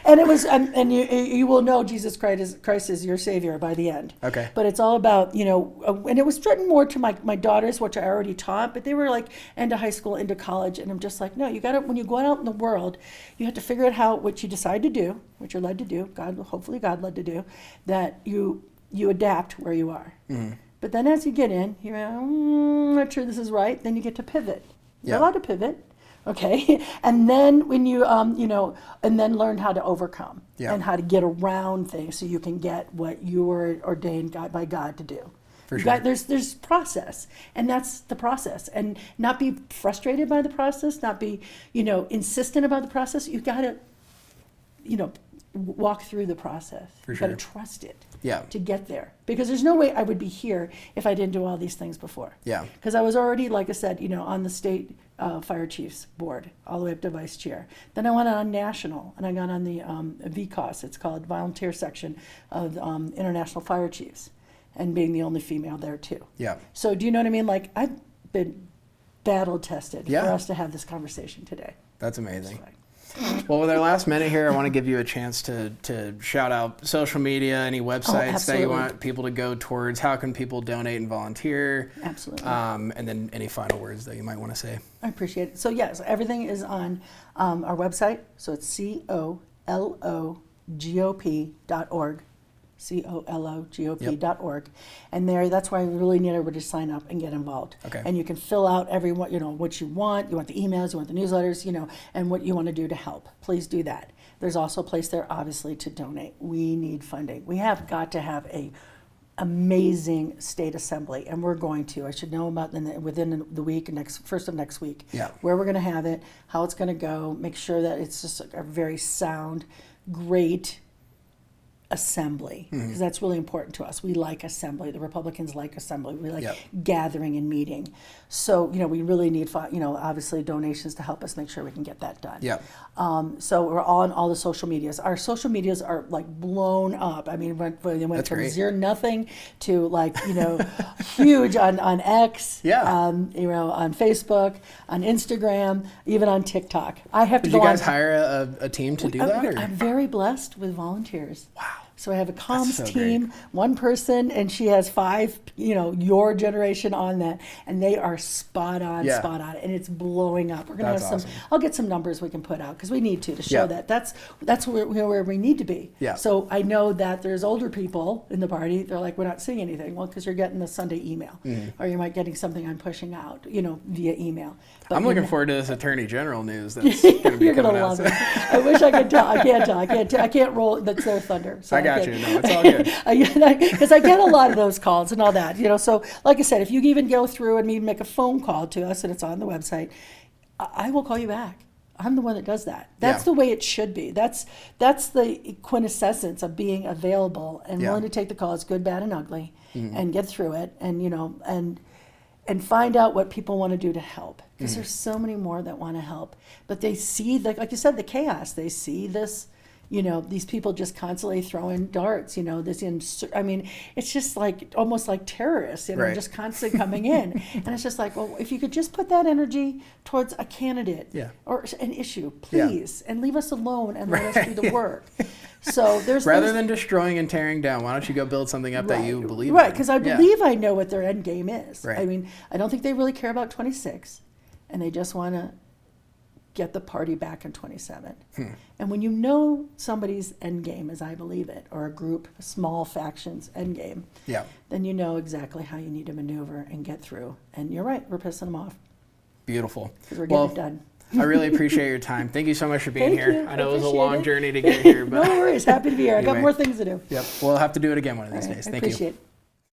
Speaker 2: and it was, and you will know Jesus Christ is your Savior by the end.
Speaker 1: Okay.
Speaker 2: But it's all about, and it was written more to my daughters, which I already taught, but they were like into high school, into college, and I'm just like, no, you got to, when you go out in the world, you have to figure out what you decide to do, what you're led to do, hopefully God led to do, that you adapt where you are. Mm-hmm. But then as you get in, you're not sure this is right, then you get to pivot. You're allowed to pivot, okay? And then when you, and then learn how to overcome and how to get around things so you can get what you were ordained by God to do. For sure. There's process, and that's the process. And not be frustrated by the process, not be, insistent about the process. You've got to, walk through the process. You've got to trust it to get there. Because there's no way I would be here if I didn't do all these things before. Yeah. Because I was already, like I said, on the state fire chiefs board, all the way up to vice chair. Then I went on national, and I got on the VCOS, it's called Volunteer Section of International Fire Chiefs, and being the only female there too. Yeah. So do you know what I mean? Like, I've been battle tested for us to have this conversation today.
Speaker 1: That's amazing. Well, with our last minute here, I want to give you a chance to shout out social media, any websites that you want people to go towards. How can people donate and volunteer? Absolutely. And then any final words that you might want to say.
Speaker 2: I appreciate it. So, yes, everything is on our website. So it's COLOGOP.org. COLOGOP.org. And that's why we really need everybody to sign up and get involved. Okay. And you can fill out what you want. You want the emails, you want the newsletters, and what you want to do to help. Please do that. There's also a place there, obviously, to donate. We need funding. We have got to have a amazing state assembly, and we're going to. I should know about within the week, first of next week, where we're going to have it, how it's going to go, make sure that it's just a very sound, great assembly, because that's really important to us. We like assembly. The Republicans like assembly. We like gathering and meeting. So, we really need, obviously donations to help us make sure we can get that done. Yeah. So we're on all the social medias. Our social medias are like blown up. I mean, they went from zero nothing to huge on X, on Facebook, on Instagram, even on TikTok. I have to.
Speaker 1: Did you guys hire a team to do that?
Speaker 2: I'm very blessed with volunteers. Wow. So I have a comms team, one person, and she has 5, your generation on that, and they are spot on, and it's blowing up. We're gonna have some. Awesome. I'll get some numbers we can put out because we need to show that that's where we need to be. Yeah. So I know that there's older people in the party. They're like, we're not seeing anything. Well, because you're getting the Sunday email, or you might getting something I'm pushing out, via email. But
Speaker 1: I'm looking forward to this Attorney General news that's going to be
Speaker 2: you're gonna love it. I wish I could tell. I can't tell. I can't roll. That's their thunder. So
Speaker 1: I got you. No, it's all good.
Speaker 2: Because I get a lot of those calls and all that, So, like I said, if you even go through and even make a phone call to us, and it's on the website, I will call you back. I'm the one that does that. That's the way it should be. That's the quintessence of being available and willing to take the calls, good, bad, and ugly, and get through it, and find out what people want to do to help. Because there's so many more that want to help, but they see, like you said, the chaos. They see this. These people just constantly throwing darts, it's just like almost like terrorists, just constantly coming in. And it's just like, well, if you could just put that energy towards a candidate or an issue, please, and leave us alone and let us do the work. So
Speaker 1: rather than destroying and tearing down, why don't you go build something up that you believe in?
Speaker 2: Right, because I believe I know what their end game is. Right. I mean, I don't think they really care about 26, and they just want to get the party back in 27. And when you know somebody's end game, as I believe it, or a group, a small faction's end game, then you know exactly how you need to maneuver and get through. And you're right, we're pissing them off.
Speaker 1: Beautiful.
Speaker 2: Because we're getting it done.
Speaker 1: I really appreciate your time. Thank you so much for being here. I know it was a long journey to get here. But
Speaker 2: no worries. Happy to be here. Anyway, I got more things to do.
Speaker 1: Yep. We'll have to do it again one of these days. Thank you.
Speaker 2: Appreciate it.